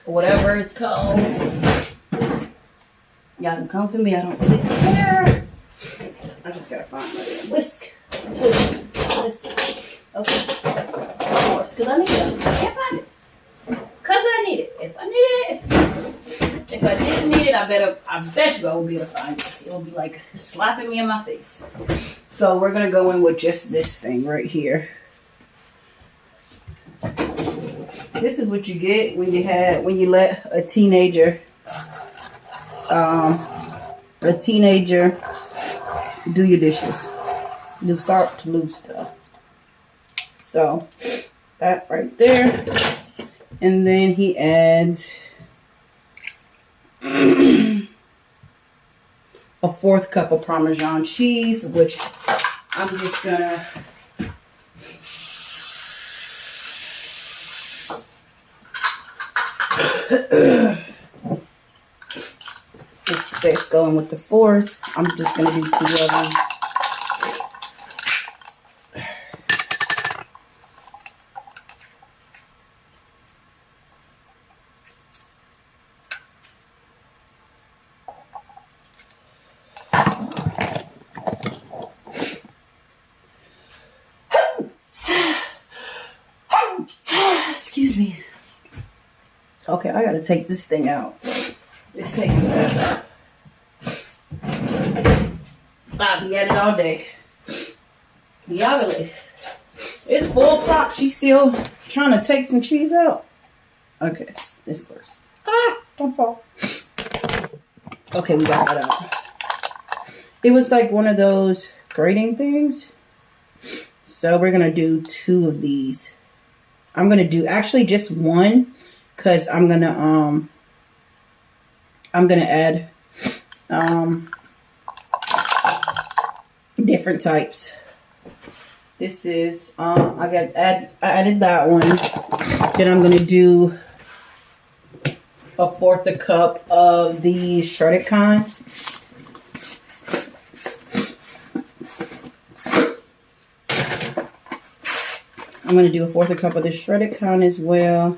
whatever it's called. Y'all can come for me. I don't really care. I just got to find my damn whisk. Okay. Because I need it. I can't find it. Because I need it. If I needed it. If I didn't need it, I bet you I would be able to find it. It'll be like slapping me in my face. So we're going to go in with just this thing right here. This is what you get when you let a teenager do your dishes. You start to lose stuff. So that right there. And then he adds a 4th cup of Parmesan cheese, which I'm just gonna this says going with the 4th. I'm just gonna do 2 of them. Excuse me. Okay, I gotta take this thing out. It's taking forever. I'll be at it all day. Yoggle. It's 4 o'clock. She's still trying to take some cheese out. Okay, this works. Ah, don't fall. Okay, we got that out. It was like one of those grating things. So we're gonna do 2 of these. I'm gonna do actually just 1 because I'm gonna add different types. This is I added that one. Then I'm gonna do a 4th a cup of the shredded kind. I'm going to do a 4th a cup of the shredded kind as well.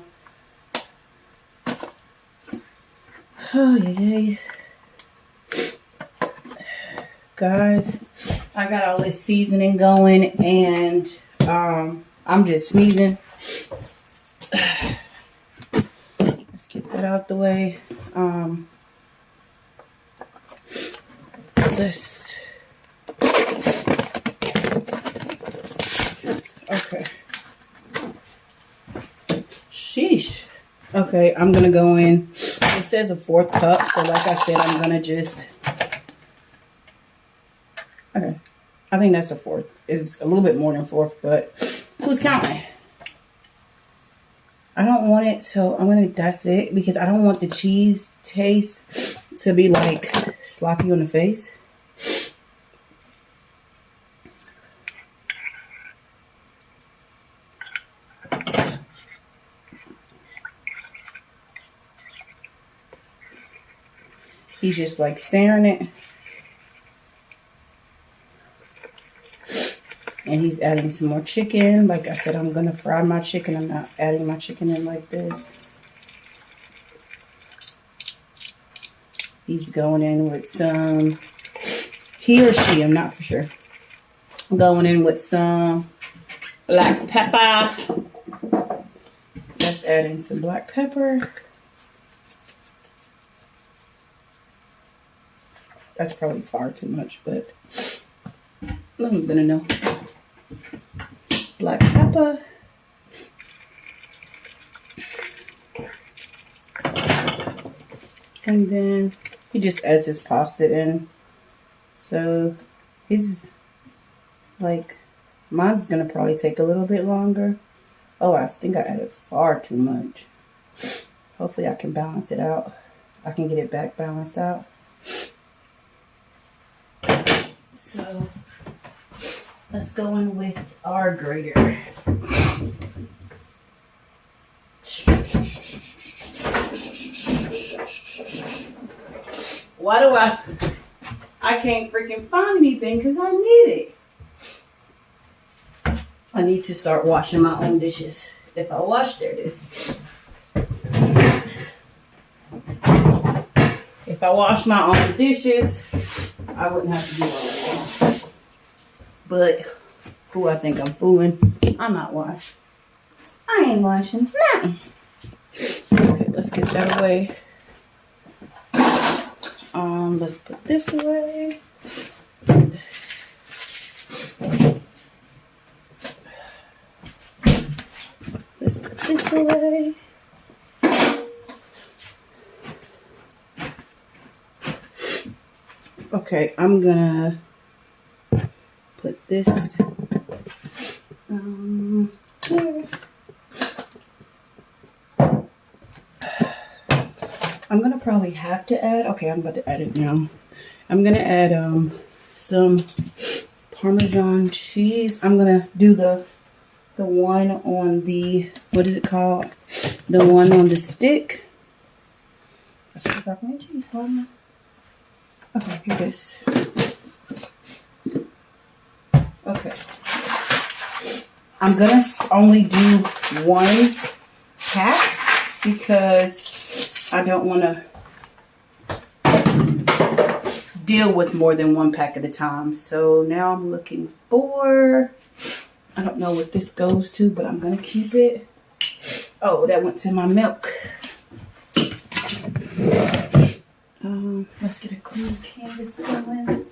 Oh, yeah. Guys, I got all this seasoning going and I'm just sneezing. Let's get that out the way. Okay. Sheesh. Okay, I'm gonna go in. It says a 4th cup, so like I said, I'm gonna just. Okay, I think that's a 4th. It's a little bit more than 4th, but who's counting? I don't want it, so I'm gonna. That's it because I don't want the cheese taste to be like sloppy on the face. He's just like staring it. And he's adding some more chicken. Like I said, I'm going to fry my chicken. I'm not adding my chicken in like this. He's going in with some, he or she, I'm not for sure. I'm going in with some black pepper. Let's add in some black pepper. That's probably far too much, but no one's gonna know. Black pepper. And then he just adds his pasta in. So his, like, mine's gonna probably take a little bit longer. Oh, I think I added far too much. Hopefully I can balance it out. I can get it back balanced out. So let's go in with our grater. Why do I can't freaking find anything because I need it. I need to start washing my own dishes. If I wash, there it is. If I wash my own dishes, I wouldn't have to do all that. But who I think I'm fooling, I'm not washing. I ain't washing nothing. Okay, let's get that away. Let's put this away. Let's put this away. Okay, I'm gonna put this here. I'm gonna probably have to add, okay, I'm about to add it now. I'm gonna add some Parmesan cheese. I'm gonna do the one on the, what is it called? The one on the stick. Let's put back my cheese on. Okay, here it is. Okay. I'm gonna only do one pack because I don't want to deal with more than one pack at a time. So now I'm looking for, I don't know what this goes to, but I'm gonna keep it. Oh, that went to my milk. Let's get a clean canvas going.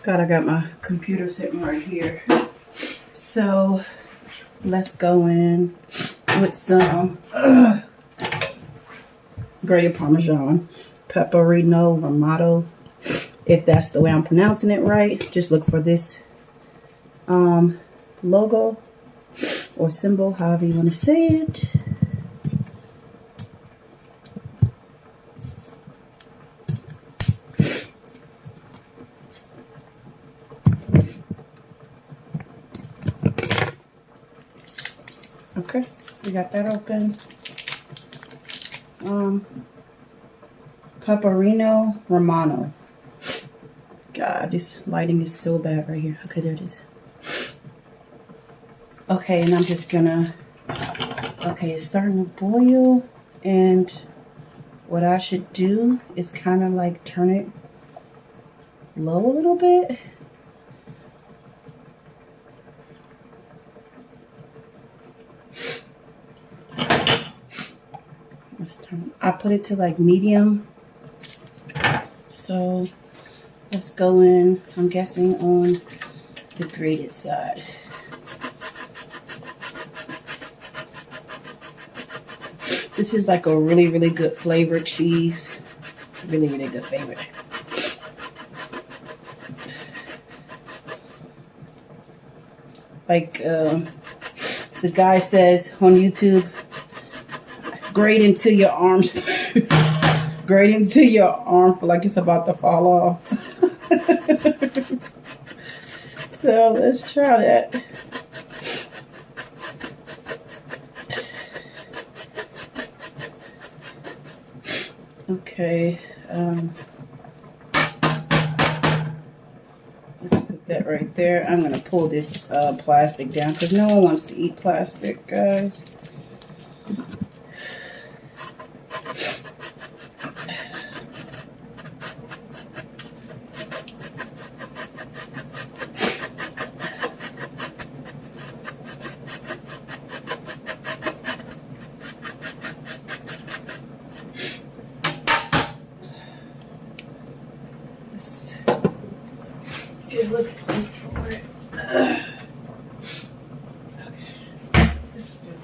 God, I got my computer sitting right here. So let's go in with some grated Parmesan, Pepperino Romano. If that's the way I'm pronouncing it right, just look for this logo or symbol, however you want to say it. Okay, we got that open. Pepperino Romano. God, this lighting is so bad right here. Okay, there it is. Okay, and I'm just gonna, okay, it's starting to boil, and what I should do is kind of like turn it low a little bit. Let's turn, I put it to like medium. So let's go in, I'm guessing on the grated side. This is like a really, really good flavored cheese. Really, really good favorite. Like the guy says on YouTube, grate into your arms. Grate into your arm for like it's about to fall off. So let's try that. Okay, let's put that right there. I'm gonna pull this plastic down because no one wants to eat plastic, guys. You're looking for it. Okay. This is good.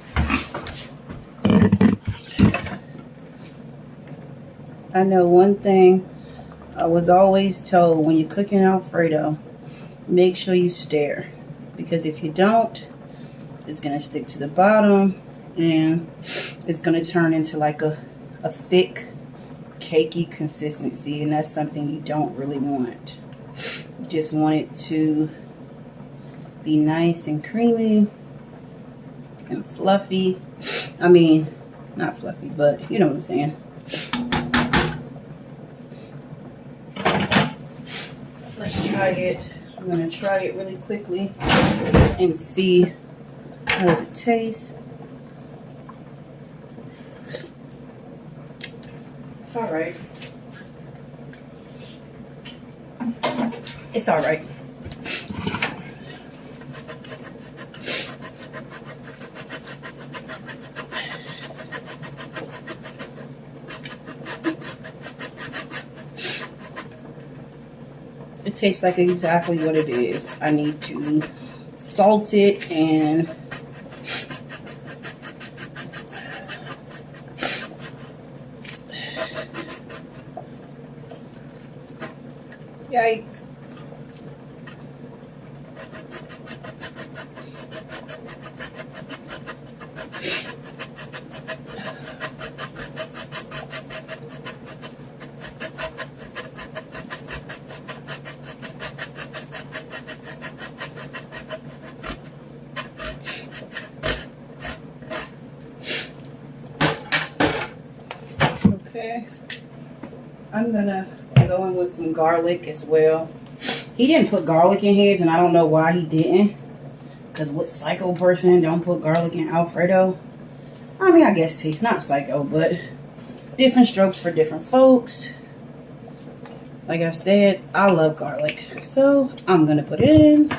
I know one thing I was always told when you're cooking Alfredo, make sure you stir. Because if you don't, it's going to stick to the bottom and it's going to turn into like a thick, cakey consistency. And that's something you don't really want. Just want it to be nice and creamy and fluffy. I mean, not fluffy, but you know what I'm saying. Let's try it. I'm going to try it really quickly and see how does it taste. It's all right. It's all right. It tastes like exactly what it is. I need to salt it and Yikes. Okay, I'm gonna go in with some garlic as well. He didn't put garlic in his, and I don't know why he didn't. Because what psycho person don't put garlic in Alfredo? I mean, I guess he's not psycho, but different strokes for different folks. Like I said, I love garlic, so I'm gonna put it in.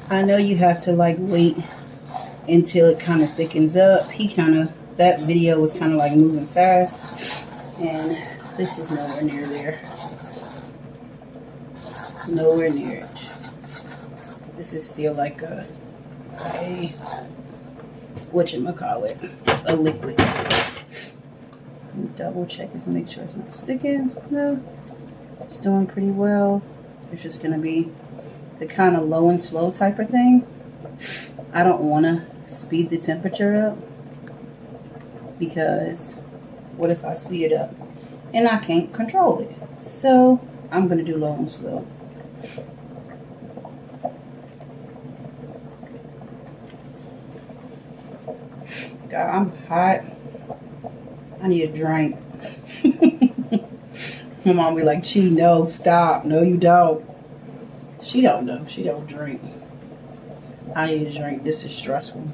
I know you have to like wait until it kind of thickens up. That video was kind of like moving fast, and this is nowhere near there. Nowhere near it. This is still like a whatchamacallit, a liquid. Double check this, make sure it's not sticking. No, it's doing pretty well. It's just gonna be the kind of low and slow type of thing. I don't want to speed the temperature up, because what if I speed it up and I can't control it? So I'm gonna do low and slow. God, I'm hot. I need a drink. My mom be like, "Gee, no, stop. No, you don't." She don't know. She don't drink. I need a drink. This is stressful.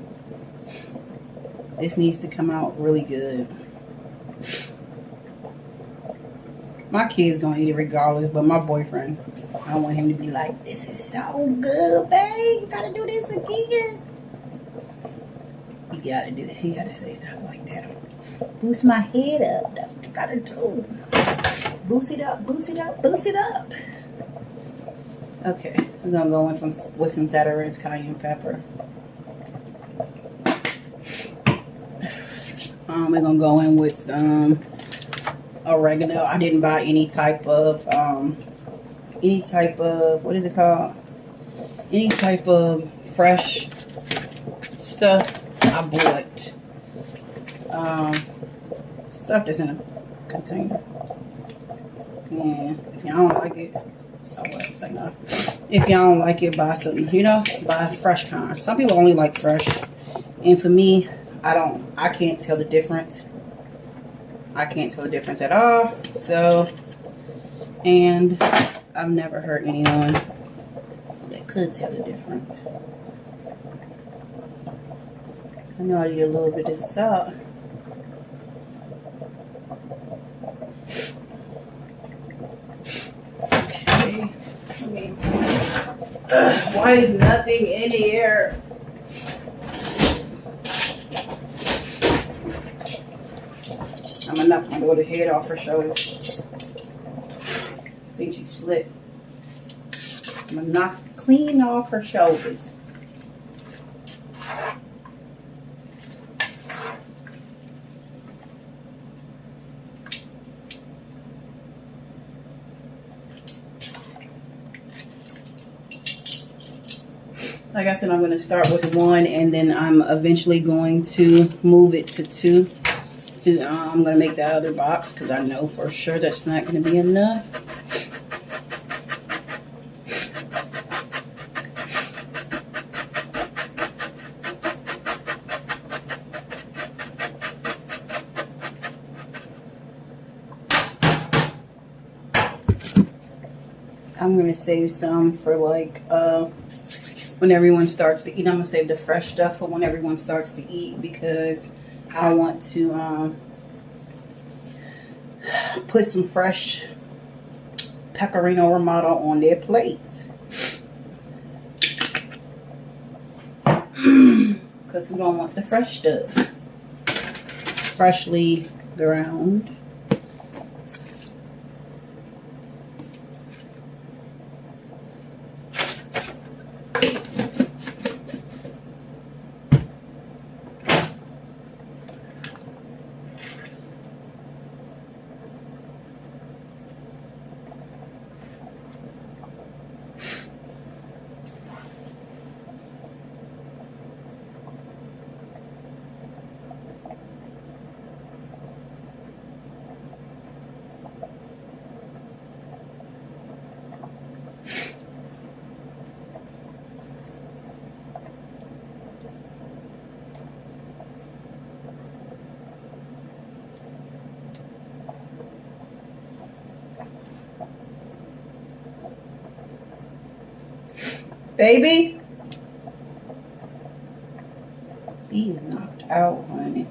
This needs to come out really good. My kid's gonna eat it regardless, but my boyfriend, I want him to be like, "This is so good, babe. You gotta do this again." He gotta do it. He gotta say stuff like that. Boost my head up. That's what you gotta do. Boost it up, boost it up, boost it up. Okay, I'm gonna go in with some Zatarain's cayenne pepper. We're gonna go in with some oregano. I didn't buy any type of what is it called? Any type of fresh stuff. I bought stuff that's in a container. Yeah, if y'all don't like it, so what? It's like, no. If y'all don't like it, buy something, buy fresh kind. Some people only like fresh, and for me, I can't tell the difference. I can't tell the difference at all. So, and I've never heard anyone that could tell the difference. I know I need a little bit of salt. Okay. Why is nothing in here? I'm gonna knock my daughter's head off her shoulders. I think she slipped. I'm gonna knock clean off her shoulders. Like I said, I'm going to start with one, and then I'm eventually going to move it to two. I'm going to make that other box, because I know for sure that's not going to be enough. I'm going to save some for like when everyone starts to eat. I'm going to save the fresh stuff for when everyone starts to eat, because I want to put some fresh pecorino romano on their plate. Because because we don't want the fresh stuff. Freshly ground. Baby, he's knocked out, honey.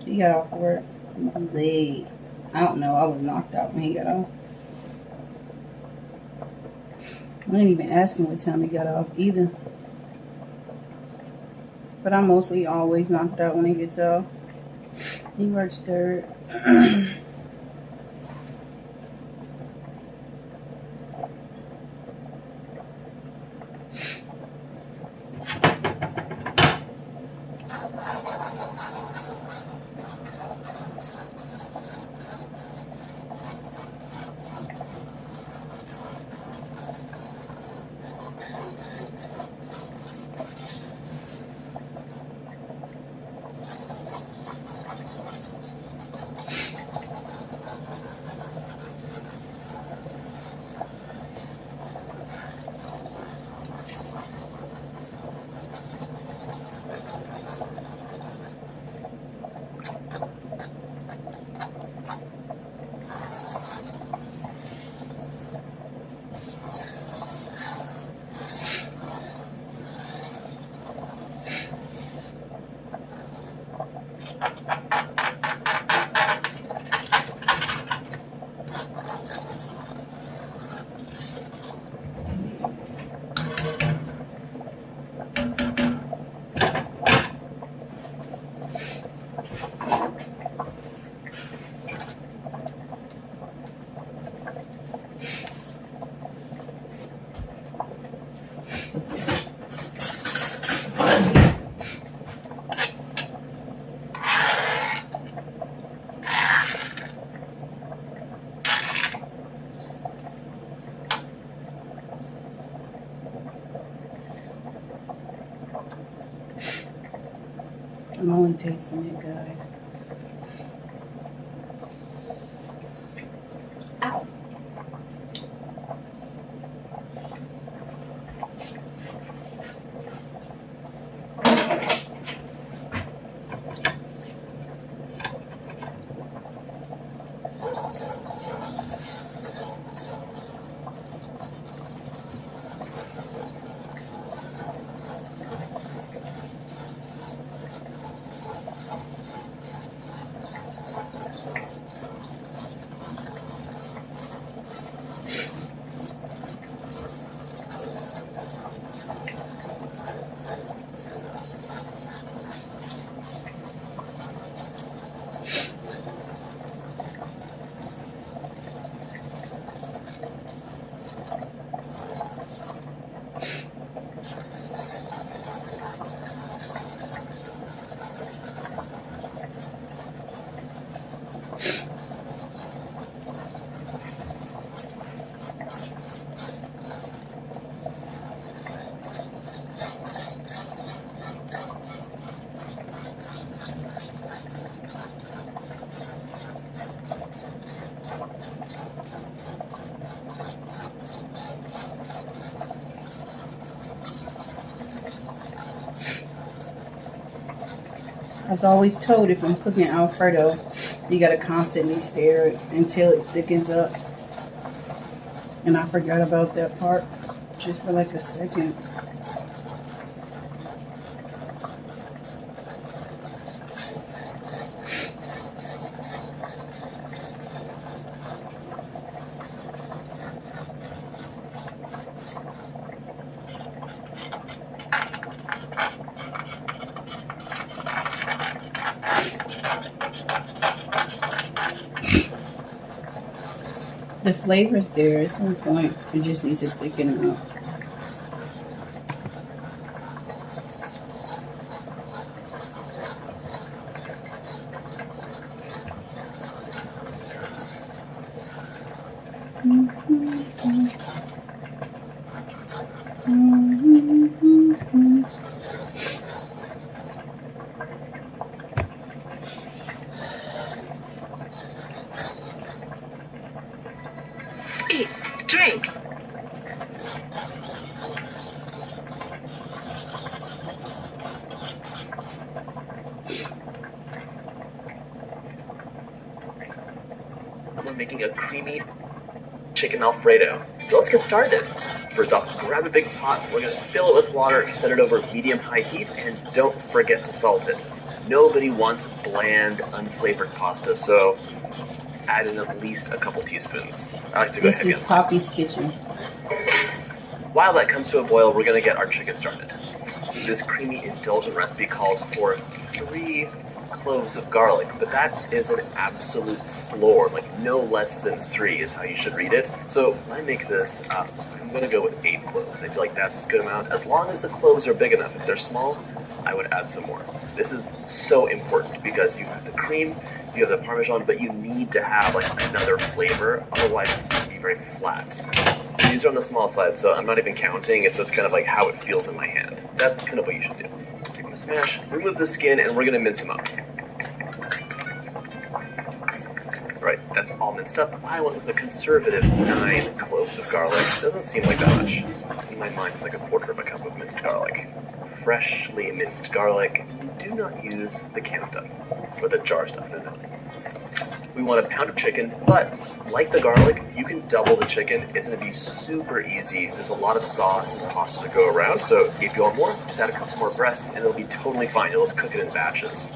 He got off work late. I don't know. I was knocked out when he got off. I didn't even ask him what time he got off either. But I'm mostly always knocked out when he gets off. He works third. I'm only tasting it, guys. Ow. I was always told if I'm cooking alfredo, you gotta constantly stir it until it thickens up. And I forgot about that part just for like a second. The flavor's there. It's on point. It just needs to thicken out. Eat, drink. We're making a creamy chicken alfredo. So let's get started. First off, grab a big pot. We're going to fill it with water, set it over medium-high heat, and don't forget to salt it. Nobody wants bland, unflavored pasta, so add in at least a couple teaspoons. I like to go This heavy is on Poppy's kitchen. While that comes to a boil, we're going to get our chicken started. This creamy, indulgent recipe calls for 3 cloves of garlic, but that is an absolute floor. Like, no less than 3 is how you should read it. So when I make this, I'm going to go with 8 cloves. I feel like that's a good amount. As long as the cloves are big enough. If they're small, I would add some more. This is so important because you have the cream, you have the Parmesan, but you need to have like another flavor. Otherwise, it's going to be very flat. These are on the small side, so I'm not even counting. It's just kind of like how it feels in my hand. That's kind of what you should do. Give them a smash, remove the skin, and we're going to mince them up. Right, that's all minced up. I went with a conservative 9 cloves of garlic. Doesn't seem like that much. In my mind, it's like a quarter of a cup of minced garlic. Freshly minced garlic. Do not use the canned stuff, or the jar stuff, no. We want a pound of chicken, but like the garlic, you can double the chicken. It's going to be super easy. There's a lot of sauce and pasta to go around, so if you want more, just add a couple more breasts, and it'll be totally fine. You'll just cook it in batches.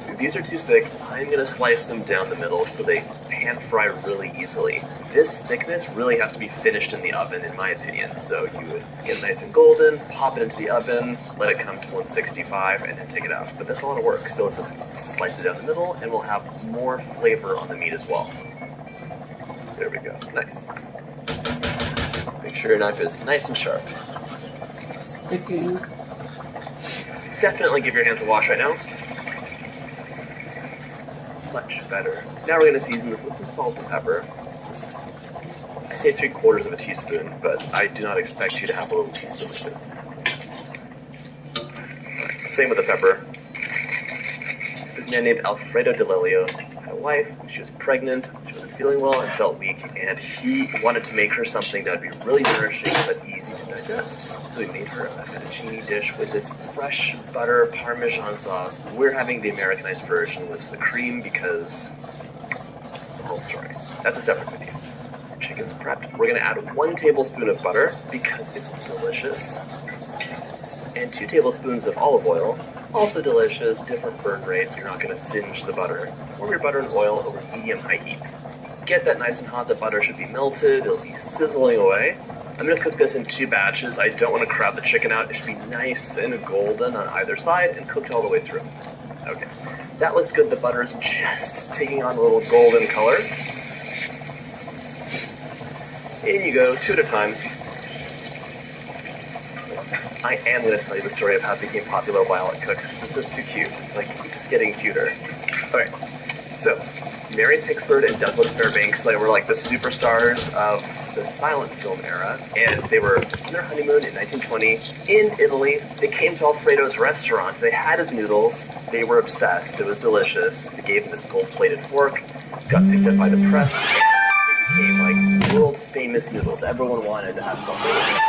If these are too thick, I'm going to slice them down the middle so they pan fry really easily. This thickness really has to be finished in the oven, in my opinion. So you would get nice and golden, pop it into the oven, let it come to 165, and then take it out. But that's a lot of work, so let's just slice it down the middle, and we'll have more flavor on the meat as well. There we go. Nice. Make sure your knife is nice and sharp. Sticking. Definitely give your hands a wash right now. Much better. Now we're going to season this with some salt and pepper. I say 3/4 of a teaspoon, but I do not expect you to have a little teaspoon like this. Right, same with the pepper. This man named Alfredo DeLilio had a wife. She was pregnant. She wasn't feeling well and felt weak, and he wanted to make her something that would be really nourishing but easy to digest. So he made her a fettuccine dish with this fresh butter Parmesan sauce. We're having the Americanized version with the cream because it's a whole story. That's a separate video. Chicken's prepped. We're going to add 1 tablespoon of butter because it's delicious. And 2 tablespoons of olive oil. Also delicious, different burn rate. You're not going to singe the butter. Warm your butter and oil over medium-high heat. Get that nice and hot. The butter should be melted. It'll be sizzling away. I'm going to cook this in 2 batches. I don't want to crowd the chicken out. It should be nice and golden on either side and cooked all the way through. Okay, that looks good. The butter is just taking on a little golden color. In you go, 2 at a time. I am going to tell you the story of how it became popular while it cooks, because this is too cute. Like, it's getting cuter. Alright, so, Mary Pickford and Douglas Fairbanks, they were like the superstars of the silent film era, and they were on their honeymoon in 1920 in Italy. They came to Alfredo's restaurant. They had his noodles. They were obsessed. It was delicious. They gave him this gold-plated fork. Got picked up by the press, and they became like world-famous noodles. Everyone wanted to have something.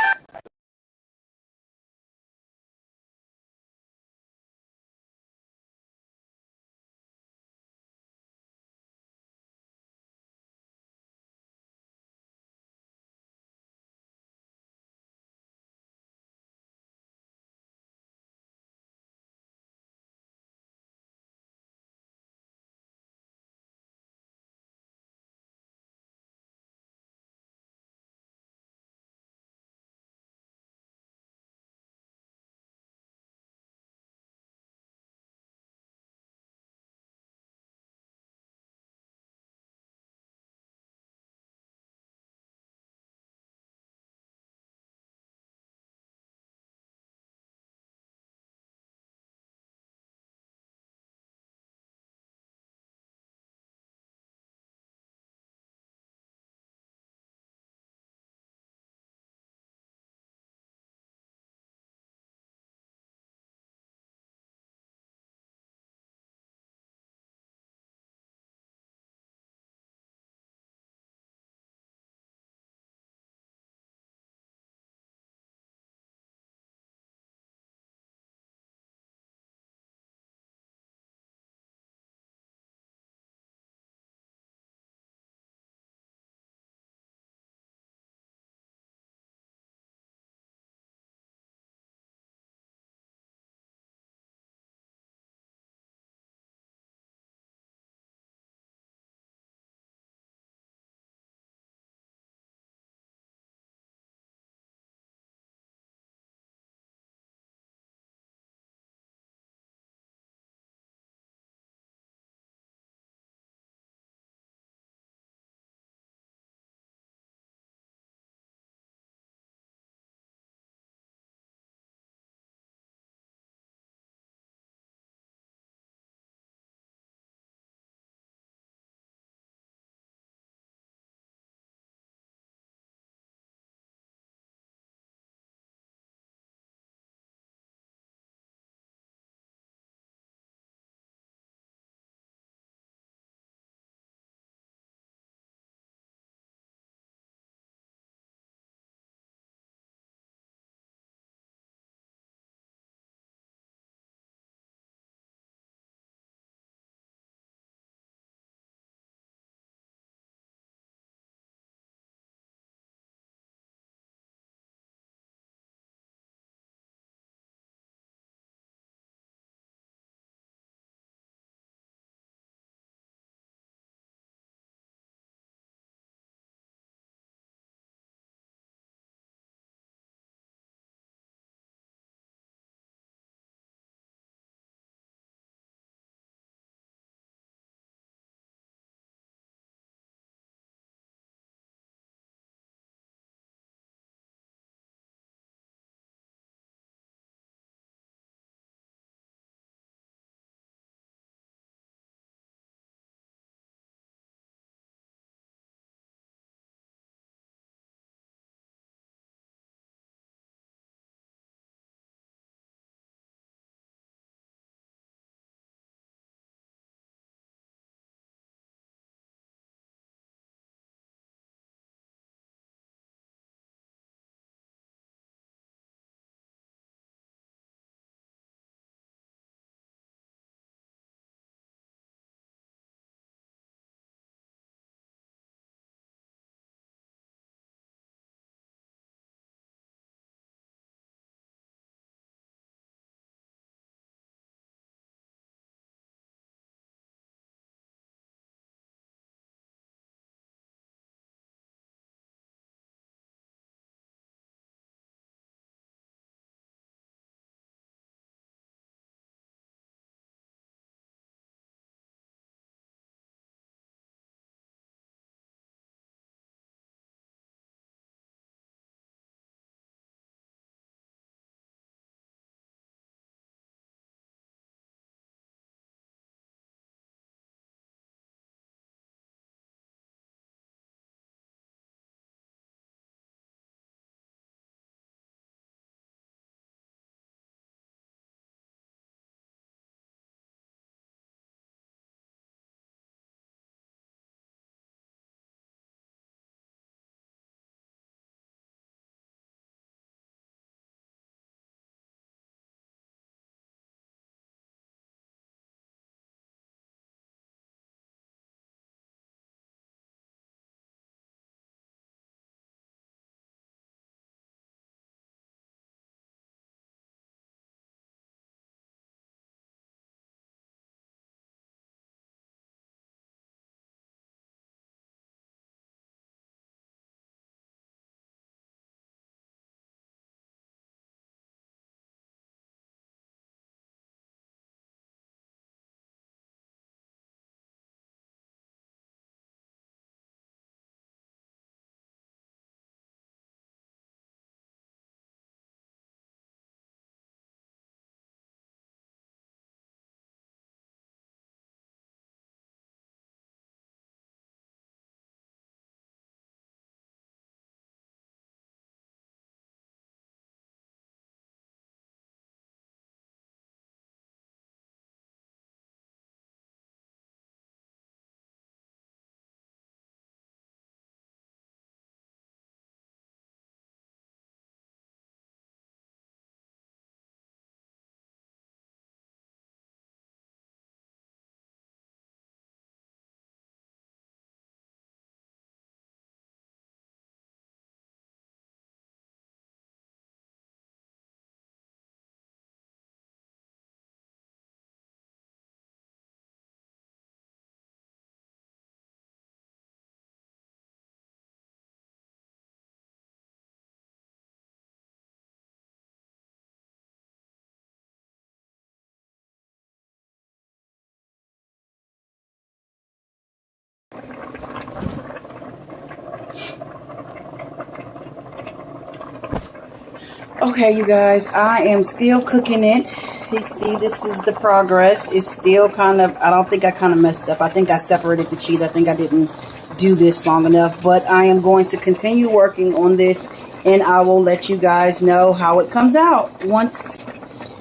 Okay, you guys, I am still cooking it. You see, this is the progress. It's still kind of, I don't think I kind of messed up. I think I separated the cheese. I think I didn't do this long enough. But I am going to continue working on this, and I will let you guys know how it comes out. Once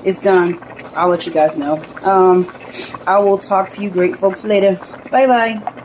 it's done, I'll let you guys know. I will talk to you great folks later. Bye-bye.